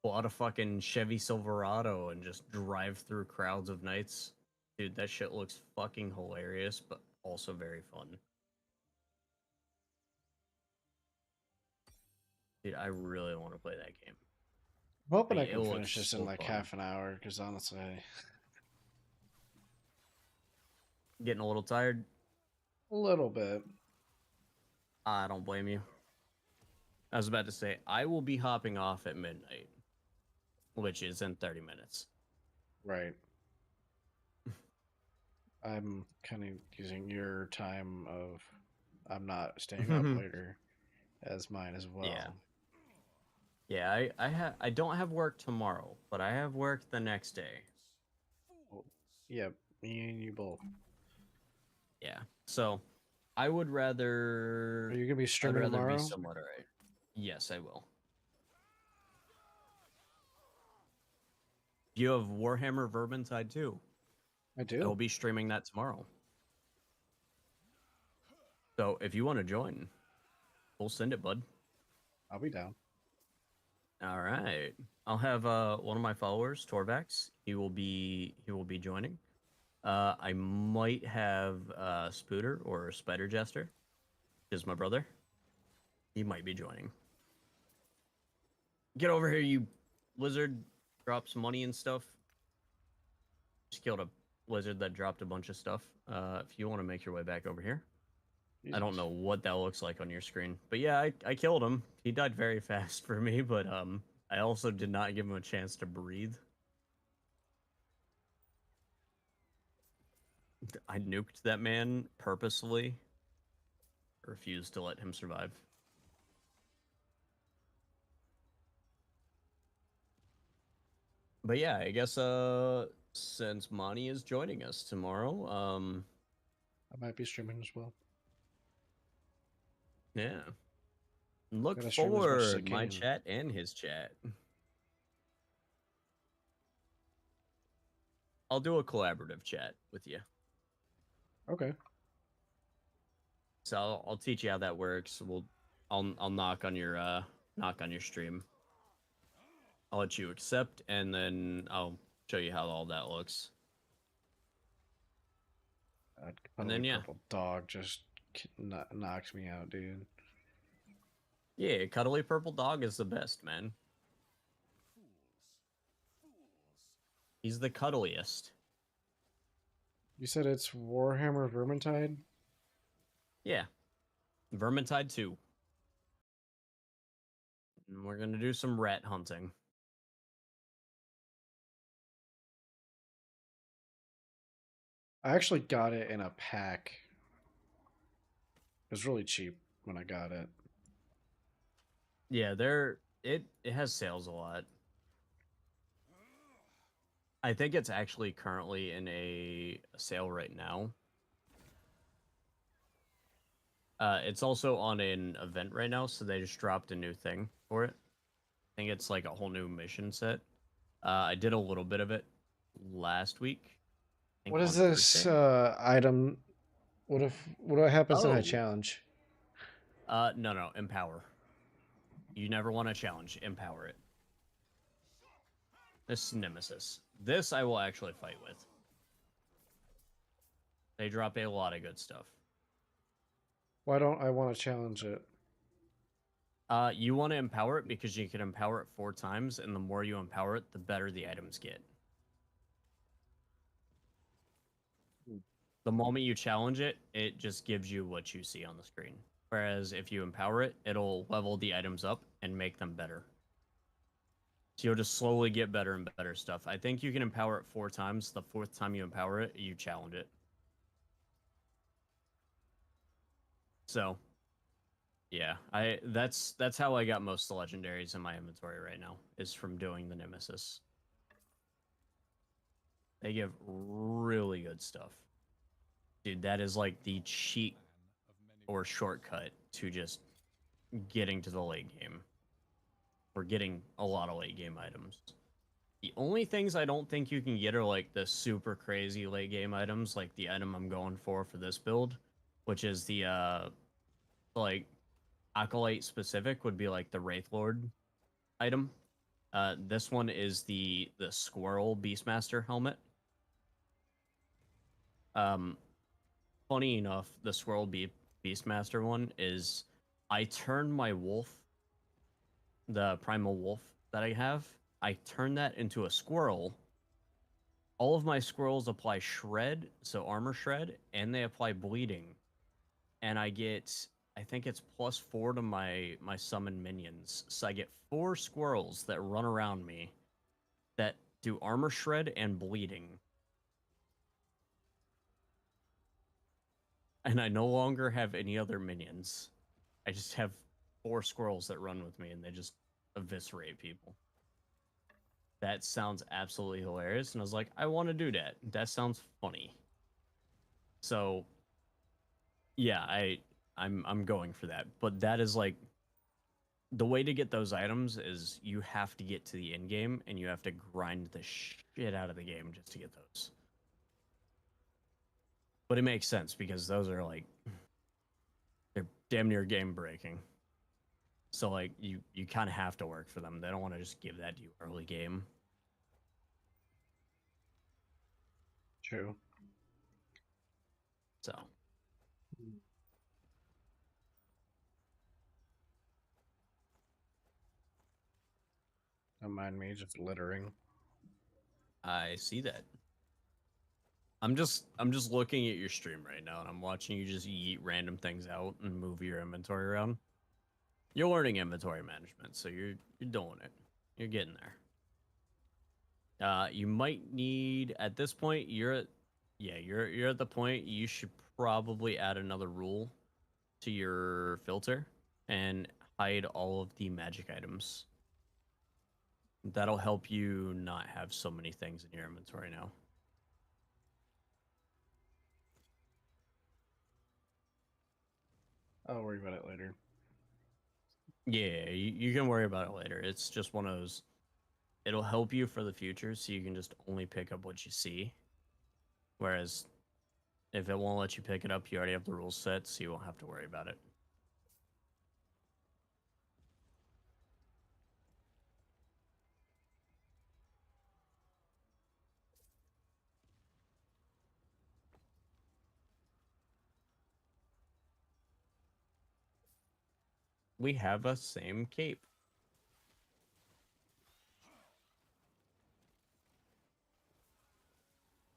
B: pull out a fucking Chevy Silverado and just drive through crowds of knights. Dude, that shit looks fucking hilarious, but also very fun. Dude, I really want to play that game.
A: I'm hoping I
B: Like, it
A: can
B: looks
A: finish this in
B: so
A: like
B: fun.
A: half an hour, because honestly,
B: Getting a little tired?
A: a little bit.
B: I don't blame you. I was about to say, I will be hopping off at midnight, which is in 30 minutes.
A: Right. I'm kind of using your time of I'm not staying up later as mine as well.
B: Yeah. Yeah, I don't have work tomorrow, but I have work the next day.
A: Well, yeah, me and you both.
B: Yeah. So I would rather
A: Are you gonna be
B: I'd
A: streaming
B: rather be
A: tomorrow?
B: somewhat alright. Yes, I will. You have Warhammer Vermintide too.
A: I
B: I will
A: do.
B: be streaming that tomorrow. So if you want to join, we'll send it, bud.
A: I'll be down.
B: All right. I'll have one of my followers, Torvax. He will be joining. I might have Spooter or Spider Jester, is my brother. He might be joining. Get over here, you lizard! Drop some money and stuff. Just killed a lizard that dropped a bunch of stuff. If you want to make your way back over here. I don't
A: Jesus.
B: know what that looks like on your screen. But yeah, I killed him. He died very fast for me, but I also did not give him a chance to breathe. I nuked that man purposely. Refused to let him survive. But yeah, I guess since Monty is joining us tomorrow,
A: I might be streaming as well.
B: yeah. Look
A: Gotta stream as much as I
B: forward, my
A: can.
B: chat and his chat. I'll do a collaborative chat with you.
A: Okay.
B: So I'll teach you how that works. I'll knock on your stream. I'll let you accept, and then I'll show you how all that looks.
A: That
B: And then, yeah.
A: purple dog just knocks me out, dude.
B: Yeah, cuddly purple dog is the best, man. He's the cuddliest.
A: You said it's Warhammer Vermintide?
B: Yeah. Vermintide 2. And we're gonna do some rat hunting.
A: I actually got it in a pack. It was really cheap when I got it.
B: Yeah, it has sales a lot. I think it's actually currently in a sale right now. It's also on an event right now, so they just dropped a new thing for it. I think it's like a whole new mission set. I did a little bit of it last week. I think
A: What is
B: on
A: this
B: Thursday.
A: item? What happens if I
B: Oh,
A: challenge?
B: no, empower. You never want to challenge. Empower it. This is Nemesis. This I will actually fight with. They drop a lot of good stuff.
A: Why don't I want to challenge it?
B: You want to empower it because you can empower it 4 times, and the more you empower it, the better the items get. The moment you challenge it, it just gives you what you see on the screen. Whereas if you empower it, it'll level the items up and make them better. So you'll just slowly get better and better stuff. I think you can empower it 4 times. The 4th time you empower it, you challenge it. So, yeah, that's how I got most of the legendaries in my inventory right now, is from doing the Nemesis. They give really good stuff. Dude, that is like the cheat or shortcut to just getting to the late game. Or getting a lot of late game items. The only things I don't think you can get are like the super crazy late game items, like the item I'm going for this build, which is the like Acolyte specific would be like the Wraith Lord item. This one is the Squirrel Beastmaster helmet. Um, Funny enough, the Squirrel Beastmaster one is I turn my wolf, the primal wolf that I have, I turn that into a squirrel. All of my squirrels apply shred, so armor shred, and they apply bleeding. And I get, I think it's +4 to my summon minions. So I get 4 squirrels that run around me that do armor shred and bleeding. And I no longer have any other minions. I just have 4 squirrels that run with me and they just eviscerate people. That sounds absolutely hilarious. And I was like, I want to do that. That sounds funny. So yeah, I'm going for that. But that is like the way to get those items is you have to get to the end game and you have to grind the shit out of the game just to get those. But it makes sense because those are like they're damn near game breaking. So like you kind of have to work for them. They don't want to just give that to you early game.
A: True.
B: So
A: Don't mind me just littering.
B: I see that. I'm just looking at your stream right now and I'm watching you just yeet random things out and move your inventory around. You're learning inventory management, so you're doing it. You're getting there. You might need at this point. You're at the point you should probably add another rule to your filter and hide all of the magic items. That'll help you not have so many things in your inventory now.
A: I'll worry about it later.
B: Yeah, you can worry about it later. It's just one of those. It'll help you for the future, so you can just only pick up what you see. Whereas, if it won't let you pick it up, you already have the rules set, so you won't have to worry about it. We have a same cape.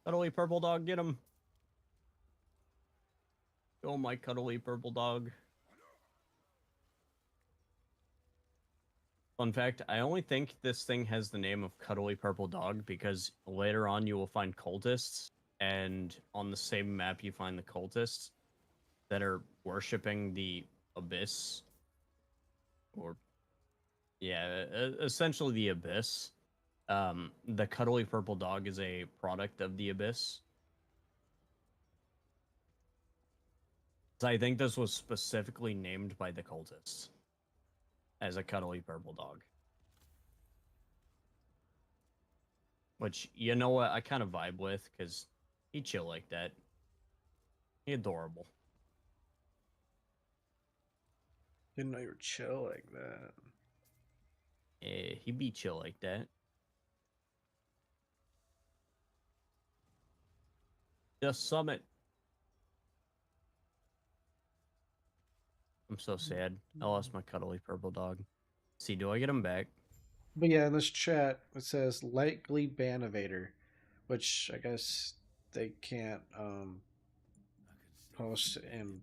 B: Cuddly purple dog, get him. Go, my cuddly purple dog. Fun fact, I only think this thing has the name of Cuddly Purple Dog because later on you will find cultists, and on the same map you find the cultists that are worshipping the Abyss. Or, yeah, essentially the Abyss. The Cuddly Purple Dog is a product of the Abyss. So I think this was specifically named by the cultists as a Cuddly Purple Dog. Which, you know what, I kind of vibe with, because he chill like that. He adorable.
A: Didn't know you were chill like that.
B: Yeah, he be chill like that. The summit. I'm so sad. I lost my cuddly purple dog. See, do I get him back?
A: But yeah, in this chat it says likely ban evader, which I guess they can't post in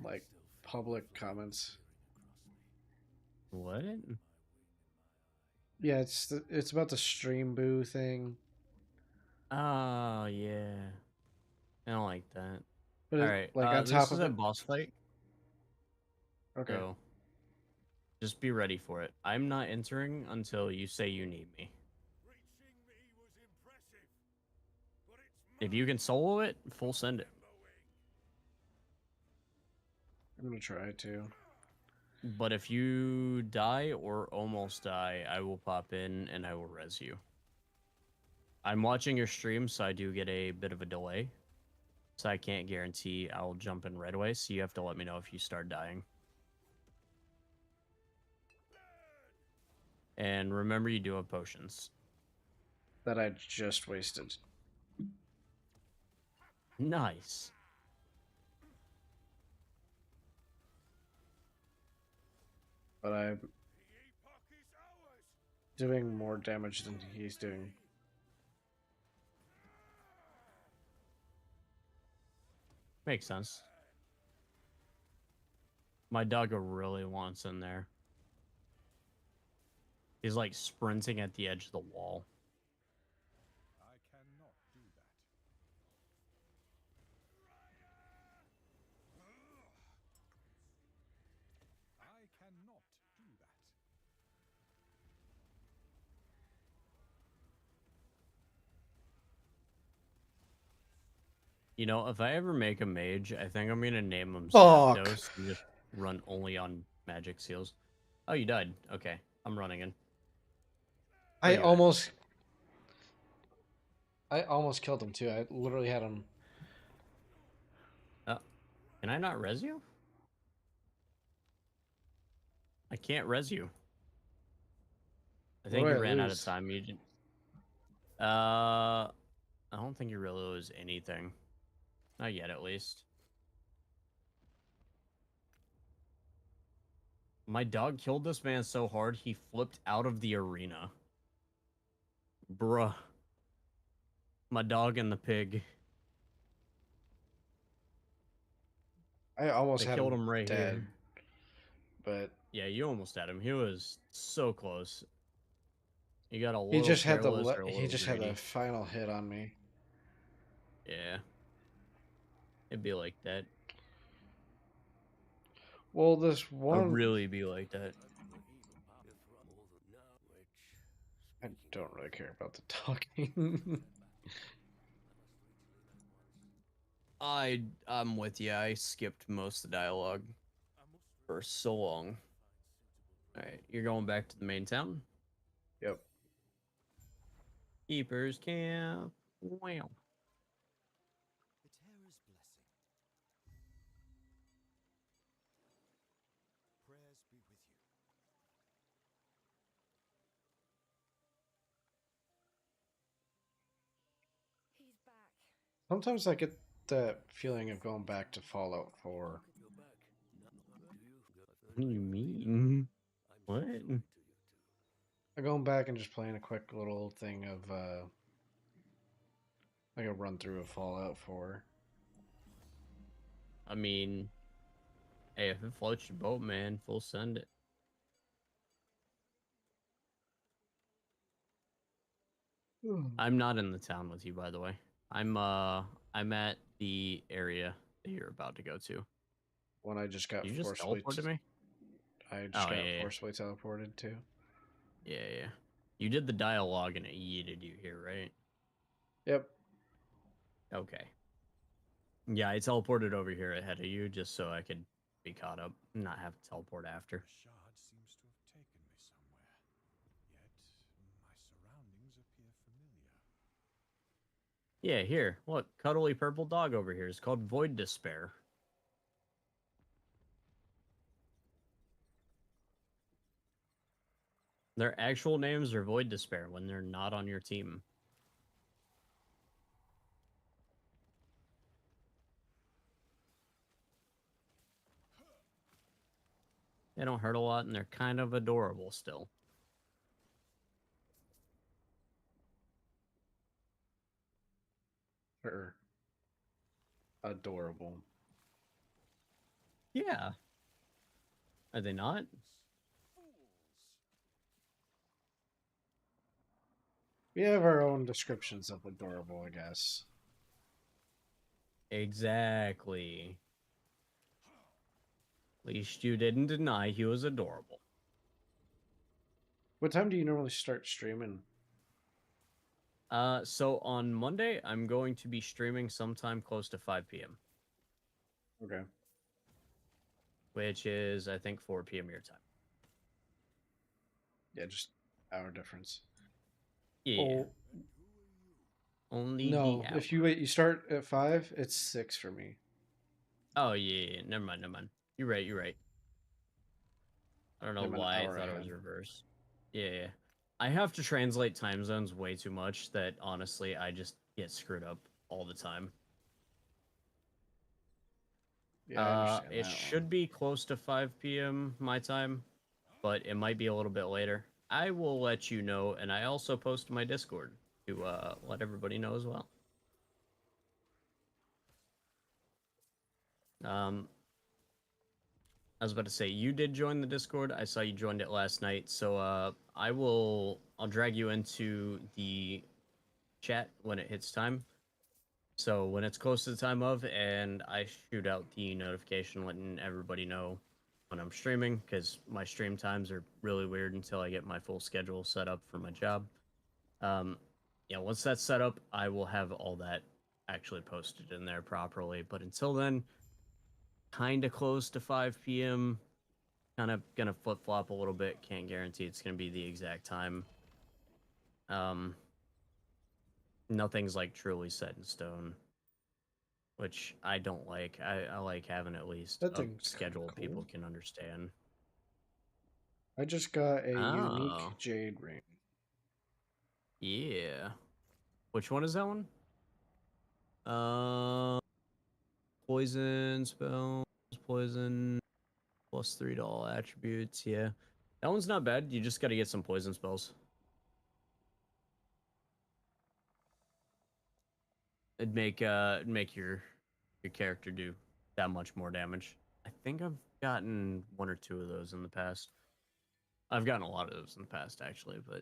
A: like public comments.
B: What?
A: Yeah, it's about the stream boo thing.
B: Oh, yeah. I don't like that.
A: But
B: All
A: it,
B: right.
A: like on
B: This
A: top
B: is
A: of
B: a
A: it,
B: boss fight,
A: okay.
B: so just be ready for it. I'm not entering until you say you need me.
C: Reaching me was impressive, but it's
B: If you can solo it, full send it.
A: I'm gonna try to.
B: But if you die or almost die, I will pop in and I will res you. I'm watching your stream, so I do get a bit of a delay. So I can't guarantee I'll jump in right away, so you have to let me know if you start dying. And remember, you do have potions.
A: That I just wasted.
B: Nice.
A: But I'm
C: the epoch is ours.
A: doing more damage than he's doing.
B: Makes sense. My dog really wants in there. He's like sprinting at the edge of the wall.
D: I cannot do that. I cannot do that.
B: You know, if I ever make a mage, I think I'm gonna name him
A: Fuck.
B: Zapdos and just run only on magic seals. Oh, you died. Okay, I'm running in. Where
A: I
B: you at?
A: almost killed him too. I literally had him.
B: Oh, can I not res you? I can't res you. I
A: What
B: think
A: do
B: you
A: I
B: ran out of
A: lose?
B: time. You did. I don't think you really lose anything. Not yet, at least. My dog killed this man so hard he flipped out of the arena. Bruh. My dog and the pig.
A: I almost
B: They
A: had
B: killed
A: him
B: him right
A: dead,
B: here.
A: but
B: Yeah, you almost had him. He was so close. You got a
A: he
B: little
A: just had
B: careless or a
A: he
B: little
A: just had the
B: greedy.
A: final hit on me.
B: Yeah. It'd be like that.
A: Well, this
B: It'd
A: one
B: really be like that.
A: I don't really care about the talking.
B: I'm with you. I skipped most of the dialogue for so long. Alright, you're going back to the main town?
A: Yep.
B: Keeper's Camp. Wow.
E: The Terror's blessing. Prayers be with you.
F: He's back.
A: Sometimes I get that feeling of going back to Fallout 4.
B: What do you mean? What?
A: I'm going back and just playing a quick little thing of like a run through of Fallout 4.
B: I mean, hey, if it floats your boat, man, full send it. I'm not in the town with you, by the way. I'm at the area that you're about to go to.
A: When I just got
B: You just
A: forcibly
B: teleported me?
A: I just
B: Oh,
A: got
B: yeah.
A: forcibly teleported too.
B: Yeah, yeah. You did the dialogue and it yeeted you here, right?
A: Yep.
B: Okay. Yeah, I teleported over here ahead of you just so I could be caught up and not have to teleport after.
D: The shard seems to have taken me somewhere. Yet my surroundings appear familiar.
B: Yeah, here. Look, cuddly purple dog over here. It's called Void Despair. Their actual names are Void Despair when they're not on your team. They don't hurt a lot, and they're kind of adorable still.
A: Or adorable.
B: Yeah. Are they not?
A: We have our own descriptions of adorable, I guess.
B: Exactly. At least you didn't deny he was adorable.
A: What time do you normally start streaming?
B: So on Monday, I'm going to be streaming sometime close to 5 p.m.,
A: Okay.
B: which is, I think, 4 p.m. your time.
A: Yeah, just hour difference.
B: Yeah.
A: Oh,
B: Only
A: no.
B: the hour.
A: If you start at 5, it's 6 for me.
B: Oh, yeah. Never mind, never mind. You're right, you're right. I don't know
A: I'm an
B: why I
A: hour
B: thought it was
A: ahead.
B: reversed. Yeah. I have to translate time zones way too much that, honestly, I just get screwed up all the time.
A: Yeah, I understand
B: It
A: that
B: should
A: one.
B: be close to 5 p.m. my time, but it might be a little bit later. I will let you know, and I also post my Discord to let everybody know as well. I was about to say, you did join the Discord. I saw you joined it last night, so I'll drag you into the chat when it hits time. So when it's close to the time of, and I shoot out the notification letting everybody know when I'm streaming, because my stream times are really weird until I get my full schedule set up for my job. Yeah, once that's set up, I will have all that actually posted in there properly. But until then, kind of close to 5 p.m. Kind of gonna flip flop a little bit. Can't guarantee it's gonna be the exact time. Um, Nothing's like truly set in stone, which I don't like. I like having at least
A: That
B: a
A: thing's kind of
B: schedule
A: cool.
B: people can understand.
A: I just got a unique
B: Oh,
A: jade ring.
B: yeah. Which one is that one? Uh, Poison spells, poison plus $3 attributes. Yeah, that one's not bad. You just got to get some poison spells. It'd make your character do that much more damage. I think I've gotten one or two of those in the past. I've gotten a lot of those in the past actually, but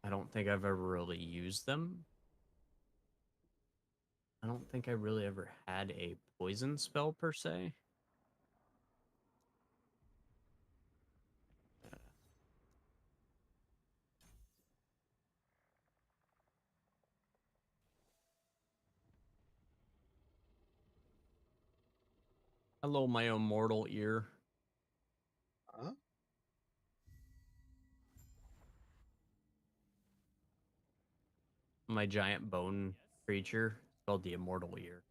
B: I don't think I've ever really used them. I don't think I really ever had a poison spell per se. Hello, my immortal ear.
A: Huh?
B: My giant bone creature called the immortal ear.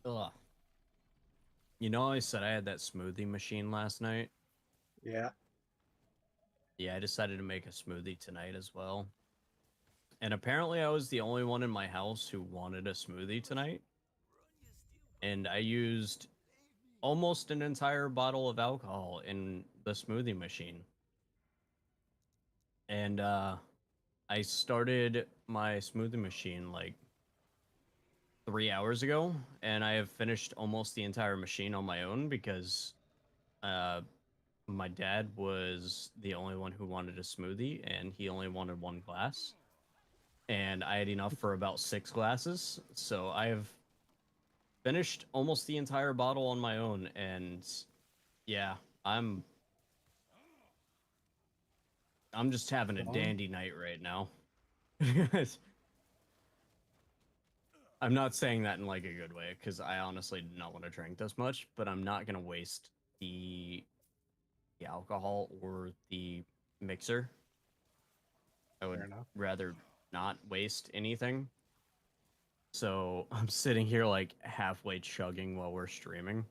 B: Ugh. You know, I said I had that smoothie machine last night.
A: Yeah.
B: Yeah, I decided to make a smoothie tonight as well. And apparently I was the only one in my house who wanted a smoothie tonight. And I used almost an entire bottle of alcohol in the smoothie machine. And I started my smoothie machine like 3 hours ago, and I have finished almost the entire machine on my own because uh, my dad was the only one who wanted a smoothie, and he only wanted one glass. And I had enough for about 6 glasses, so I have finished almost the entire bottle on my own. And yeah, I'm I'm just having a
A: Fun.
B: dandy night right now. I'm not saying that in like a good way because I honestly do not want to drink this much, but I'm not gonna waste the the alcohol or the mixer. I
A: Fair
B: would
A: enough.
B: rather not waste anything. So I'm sitting here like halfway chugging while we're streaming.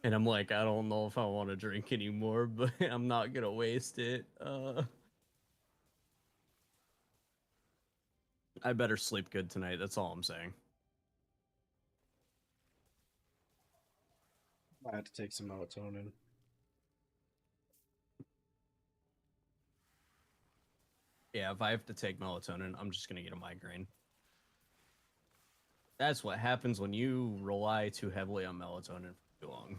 B: And I'm like, I don't know if I want to drink anymore, but I'm not gonna waste it. I better sleep good tonight. That's all I'm saying.
A: I had to take some melatonin.
B: Yeah, if I have to take melatonin, I'm just gonna get a migraine. That's what happens when you rely too heavily on melatonin for too long.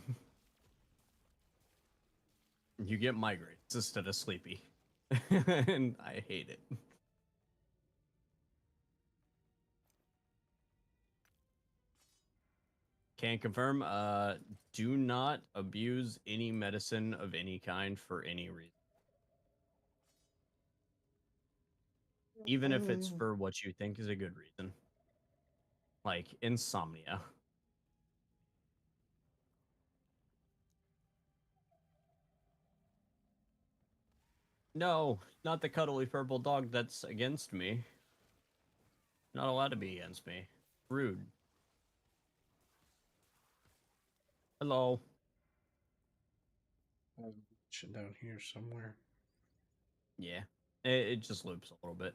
B: You get migraines instead of sleepy. And I hate it. Can confirm, do not abuse any medicine of any kind for any reason. Even if it's for what you think is a good reason. Like insomnia. No, not the cuddly purple dog that's against me. Not allowed to be against me. Rude. Hello.
A: Shit down here somewhere.
B: Yeah. It just loops a little bit.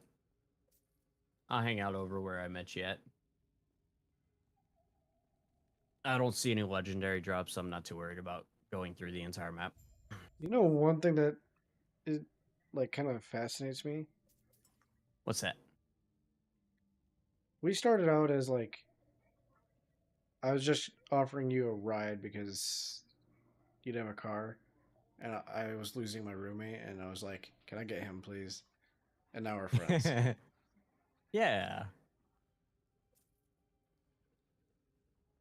B: I'll hang out over where I met you at. I don't see any legendary drops, so I'm not too worried about going through the entire map.
A: You know, one thing that is like kind of fascinates me.
B: What's that?
A: We started out as like I was just offering you a ride because you'd have a car, and I was losing my roommate, and I was like, "Can I get him, please?" And now we're friends.
B: Yeah.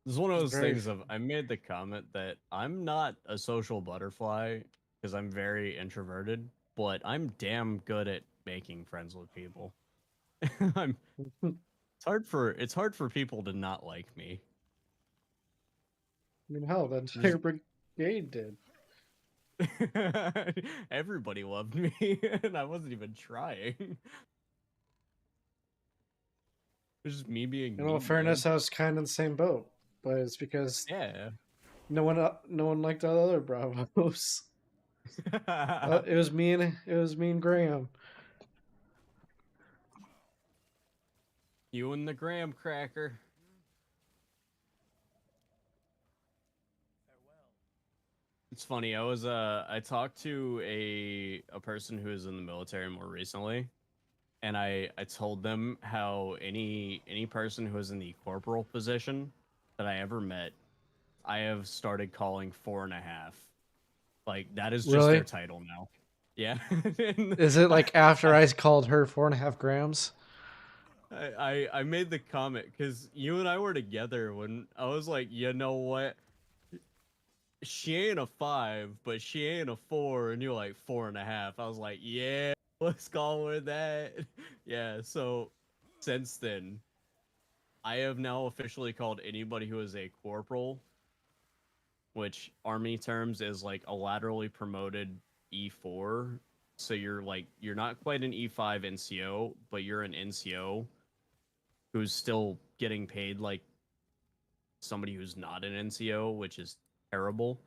B: It's one of
A: It's
B: those
A: very.
B: things of I made the comment that I'm not a social butterfly because I'm very introverted, but I'm damn good at making friends with people. I'm it's hard for people to not like me.
A: I mean, hell, the
B: Just
A: entire brigade did.
B: everybody loved me and I wasn't even trying. It's just me being
A: In all
B: me, man.
A: fairness, I was kind of in the same boat, but it's because
B: Yeah.
A: no one liked the other Bravos. It was me and Graham.
B: You and the graham cracker. It's funny. I talked to a person who is in the military more recently, and I told them how any person who is in the corporal position that I ever met, I have started calling 4.5. Like that is just their
A: Really?
B: title now. Yeah. And
A: Is it like after I called her 4.5 grams?
B: I made the comment because you and I were together when I was like, you know what? She ain't a 5, but she ain't a 4, and you're like 4.5. I was like, yeah, let's go with that. Yeah, so since then, I have now officially called anybody who is a corporal, which army terms is like a laterally promoted E4. So you're not quite an E5 NCO, but you're an NCO who's still getting paid like somebody who's not an NCO, which is terrible.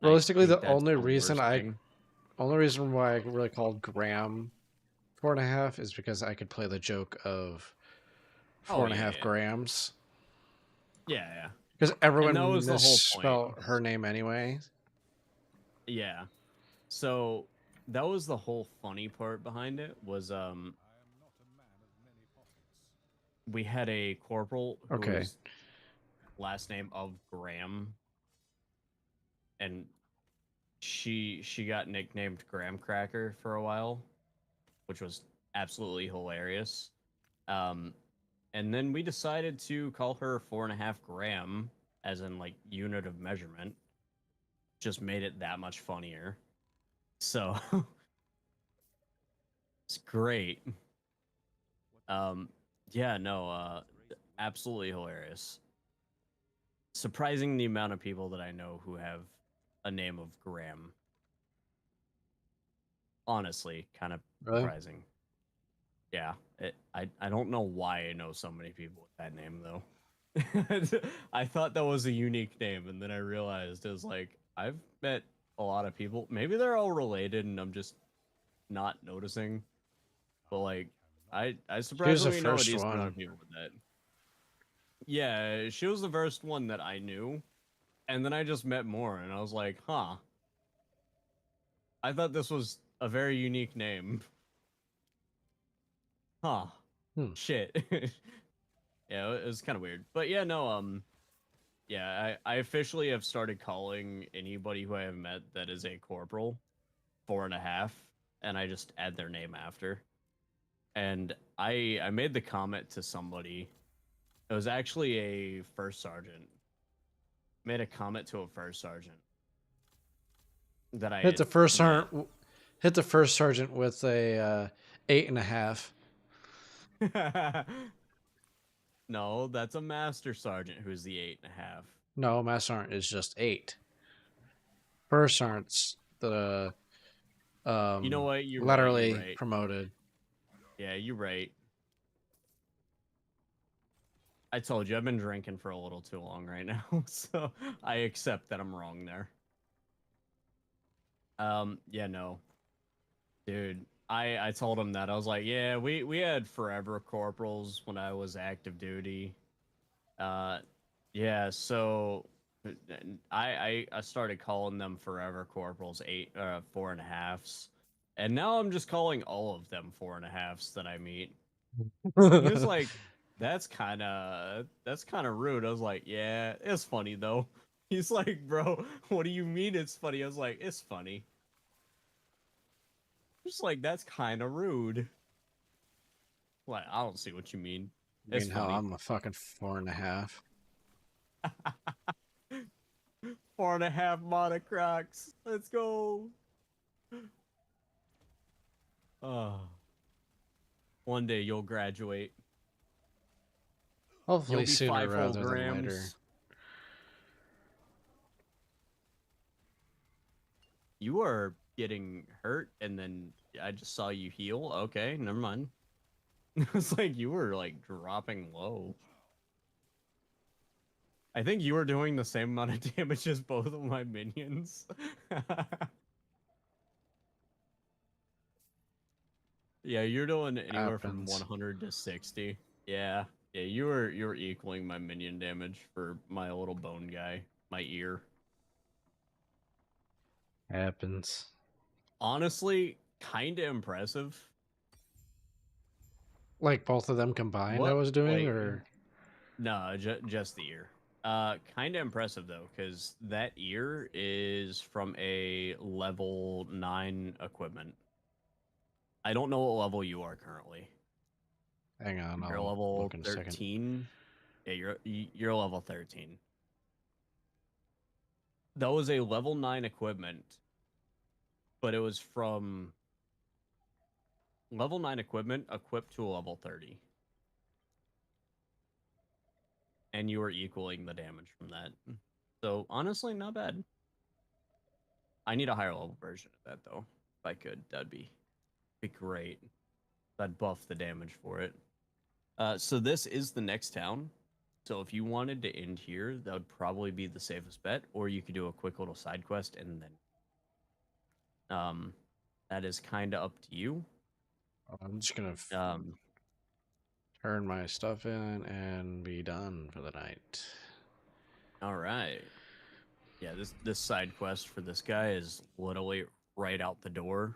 B: I
A: Realistically,
B: think that's the worst thing.
A: only reason why I really called Graham 4.5 is because I could play the joke of
B: Oh
A: four and a
B: yeah,
A: half
B: yeah,
A: grams
B: yeah, yeah.
A: because
B: And that
A: everyone
B: was the whole point.
A: misspelled her name anyway.
B: Yeah. So that was the whole funny part behind it was
D: I am not a man of many pockets.
B: we had a corporal who
A: Okay,
B: was last name of Graham, and she got nicknamed Graham Cracker for a while, which was absolutely hilarious. Um, and then we decided to call her 4.5 gram, as in like unit of measurement. Just made it that much funnier. So it's great. Um, yeah, no, absolutely hilarious. Surprising the amount of people that I know who have a name of Graham. Honestly, kind of
A: really?
B: surprising. Yeah, I don't know why I know so many people with that name though. I thought that was a unique name, and then I realized it was like I've met a lot of people. Maybe they're all related, and I'm just not noticing. But like, I
A: She was the
B: surprisingly know a
A: first
B: decent amount
A: one.
B: of people with that. Yeah, she was the first one that I knew, and then I just met more, and I was like, huh. I thought this was a very unique name. Huh.
A: Hmm.
B: Shit. Yeah, it was kind of weird. But yeah, no, yeah, I officially have started calling anybody who I have met that is a corporal 4.5, and I just add their name after. And I made the comment to somebody. It was actually a first sergeant. Made a comment to a first sergeant that I
A: Hit
B: had
A: the first
B: met.
A: sergeant. Hit the first sergeant with a 8.5.
B: No, that's a master sergeant who's the 8.5.
A: No, master sergeant is just 8. First sergeant's the
B: You know what? You're right. You're
A: laterally
B: right.
A: promoted.
B: Yeah, you're right. I told you I've been drinking for a little too long right now, so I accept that I'm wrong there. Yeah, no, dude. I told him that I was like, yeah, we had forever corporals when I was active duty. Uh, yeah, so I started calling them forever corporals 4.5s, and now I'm just calling all of them 4.5s that I meet. He was like, that's kind of rude. I was like, yeah, it's funny though. He's like, bro, what do you mean it's funny? I was like, it's funny. Just like that's kind of rude. Like, I don't see what you mean.
A: I
B: It's
A: mean, hell,
B: funny.
A: I'm a fucking 4.5.
B: 4.5 monocrocks. Let's go. Oh, one day you'll graduate. You'll
A: Hopefully
B: be
A: sooner
B: 5 whole
A: rather than later.
B: grams. You are getting hurt, and then I just saw you heal. Okay, never mind. It's like you were like dropping low. I think you were doing the same amount of damage as both of my minions. Yeah, you're doing anywhere from
A: Happens.
B: 100 to 60. Yeah, yeah, you were equaling my minion damage for my little bone guy, my ear.
A: Happens.
B: Honestly, kind of impressive.
A: Like both of them combined, I
B: What
A: was doing,
B: like
A: or
B: no, just the ear. Kind of impressive though, because that ear is from a level 9 equipment. I don't know what level you are currently.
A: hang on,
B: You're
A: I'll
B: level
A: look in a second.
B: 13. Yeah, you're level 13. That was a level 9 equipment, but it was from level 9 equipment equipped to a level 30. And you were equaling the damage from that. So honestly, not bad. I need a higher level version of that though. If I could, that'd be great. That'd buff the damage for it. So this is the next town. So if you wanted to end here, that would probably be the safest bet, or you could do a quick little side quest and then that is kind of up to you.
A: I'm just gonna
B: Um,
A: turn my stuff in and be done for the night.
B: all right. Yeah, this side quest for this guy is literally right out the door,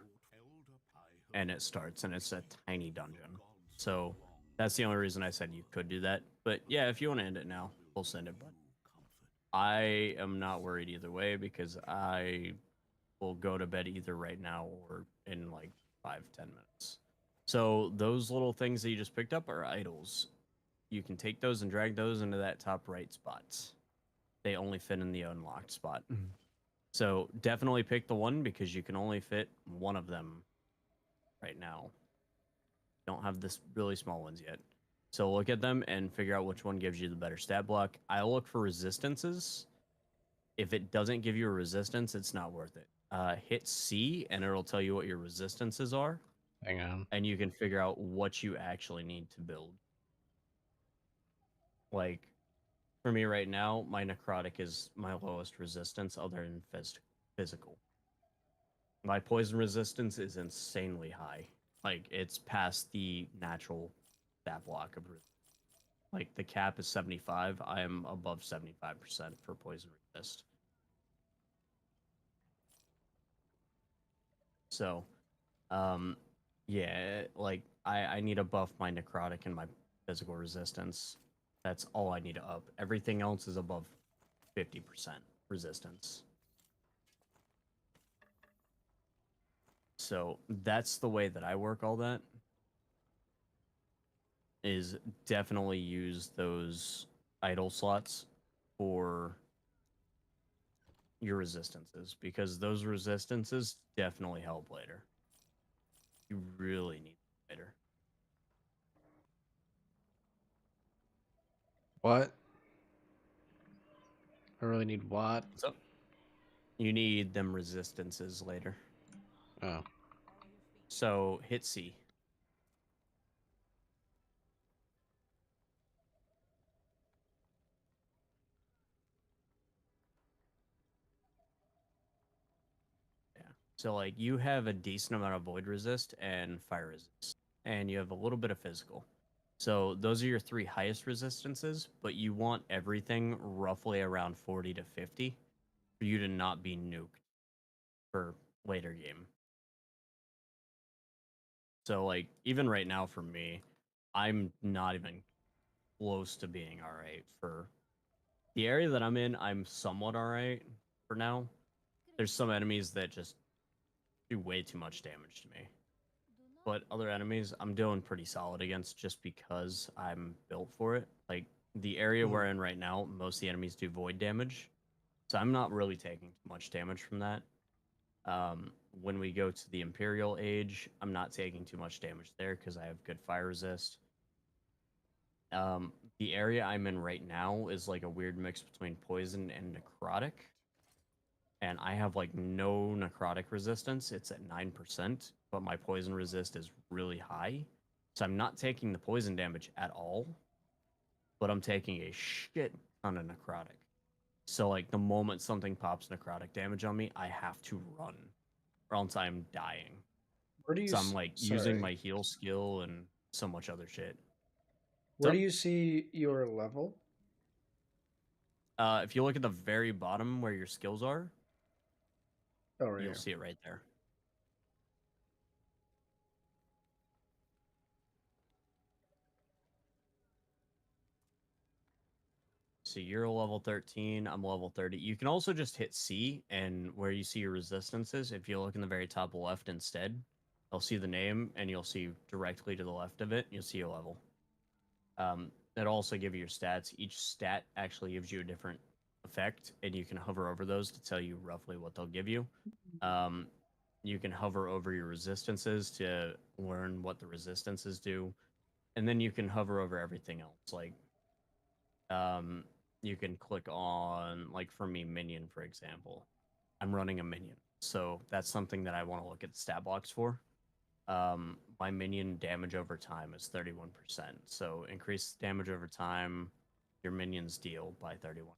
B: and it starts, and it's a tiny dungeon. So that's the only reason I said you could do that. But yeah, if you want to end it now, we'll send it. But I am not worried either way because I will go to bed either right now or in like 5-10 minutes. So those little things that you just picked up are idols. You can take those and drag those into that top right spots. They only fit in the unlocked spot. So definitely pick the one because you can only fit one of them right now. Don't have this really small ones yet. So look at them and figure out which one gives you the better stat block. I'll look for resistances. If it doesn't give you a resistance, it's not worth it. Hit C and it'll tell you what your resistances are,
A: Hang on.
B: and you can figure out what you actually need to build. Like, For me right now, my necrotic is my lowest resistance other than physical. My poison resistance is insanely high. Like it's past the natural stat block of like the cap is 75. I am above 75% for poison resist. So, um, yeah, like I need to buff my necrotic and my physical resistance. That's all I need to up. Everything else is above 50% resistance. So that's the way that I work all that. Is definitely use those idle slots for your resistances because those resistances definitely help later. You really need them later.
A: What? I really need what?
B: So you need them resistances later.
A: Oh.
B: So hit C. Yeah. So like you have a decent amount of void resist and fire resist, and you have a little bit of physical. So those are your three highest resistances, but you want everything roughly around 40 to 50 for you to not be nuked for later game. So like even right now for me, I'm not even close to being all right for the area that I'm in. I'm somewhat all right for now. There's some enemies that just do way too much damage to me. But other enemies I'm doing pretty solid against just because I'm built for it. Like the area we're in right now, most of the enemies do void damage. So I'm not really taking too much damage from that. When we go to the Imperial Age, I'm not taking too much damage there because I have good fire resist. The area I'm in right now is like a weird mix between poison and necrotic. And I have like no necrotic resistance. It's at 9%, but my poison resist is really high. So I'm not taking the poison damage at all, but I'm taking a shit ton of necrotic. So like the moment something pops necrotic damage on me, I have to run or else I'm dying.
A: Where do you?
B: So I'm like using
A: Sorry.
B: my heal skill and so much other shit.
A: Where
B: So
A: do you see your level?
B: if you look at the very bottom where your skills are,
A: Oh, right
B: you'll
A: here.
B: see it right there. So you're level 13, I'm level 30. You can also just hit C, and where you see your resistances, if you look in the very top left instead, you'll see the name, and you'll see directly to the left of it, you'll see your level. It'll also give you your stats. Each stat actually gives you a different effect, and you can hover over those to tell you roughly what they'll give you. Um, you can hover over your resistances to learn what the resistances do, and then you can hover over everything else. Like, you can click on, like for me, minion, for example. I'm running a minion, so that's something that I want to look at the stat blocks for. My minion damage over time is 31%. So increase damage over time, your minions deal by 31.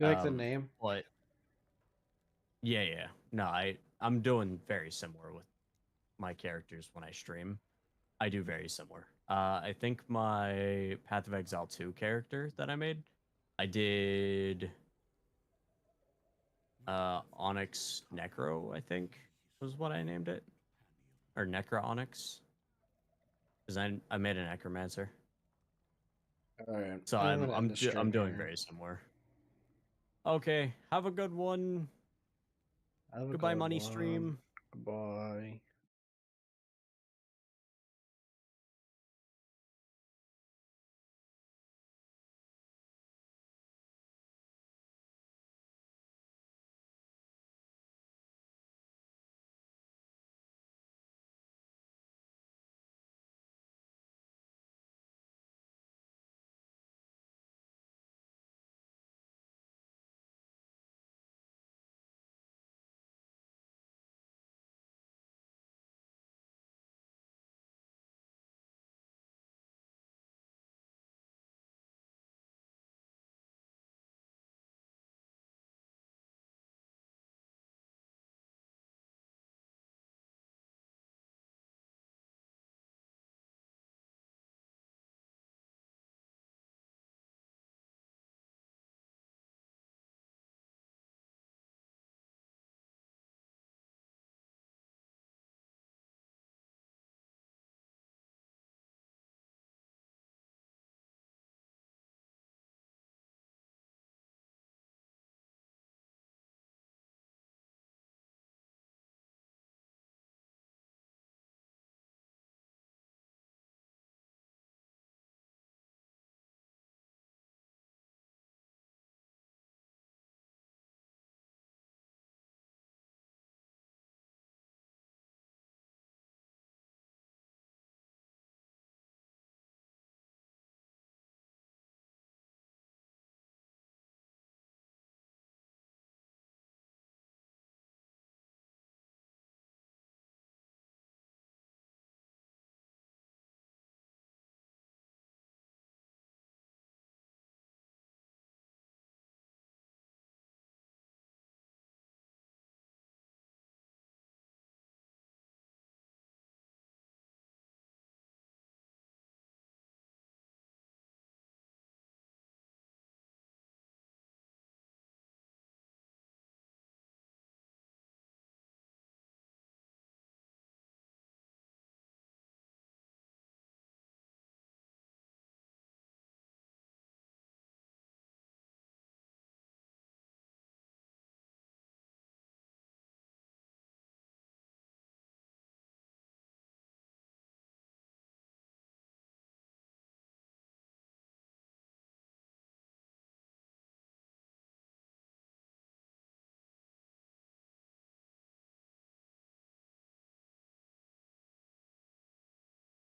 A: You like the name?
B: But yeah. No, I'm doing very similar with my characters when I stream. I do very similar. I think my Path of Exile 2 character that I made, I did Onyx Necro, I think was what I named it. Or Necro Onyx. Because I made a necromancer.
A: All right.
B: So
A: I'm gonna end the
B: I'm
A: stream
B: doing
A: here.
B: very similar. Okay, have a good one.
A: Have a
B: Goodbye,
A: good
B: money
A: one.
B: stream.
A: Goodbye.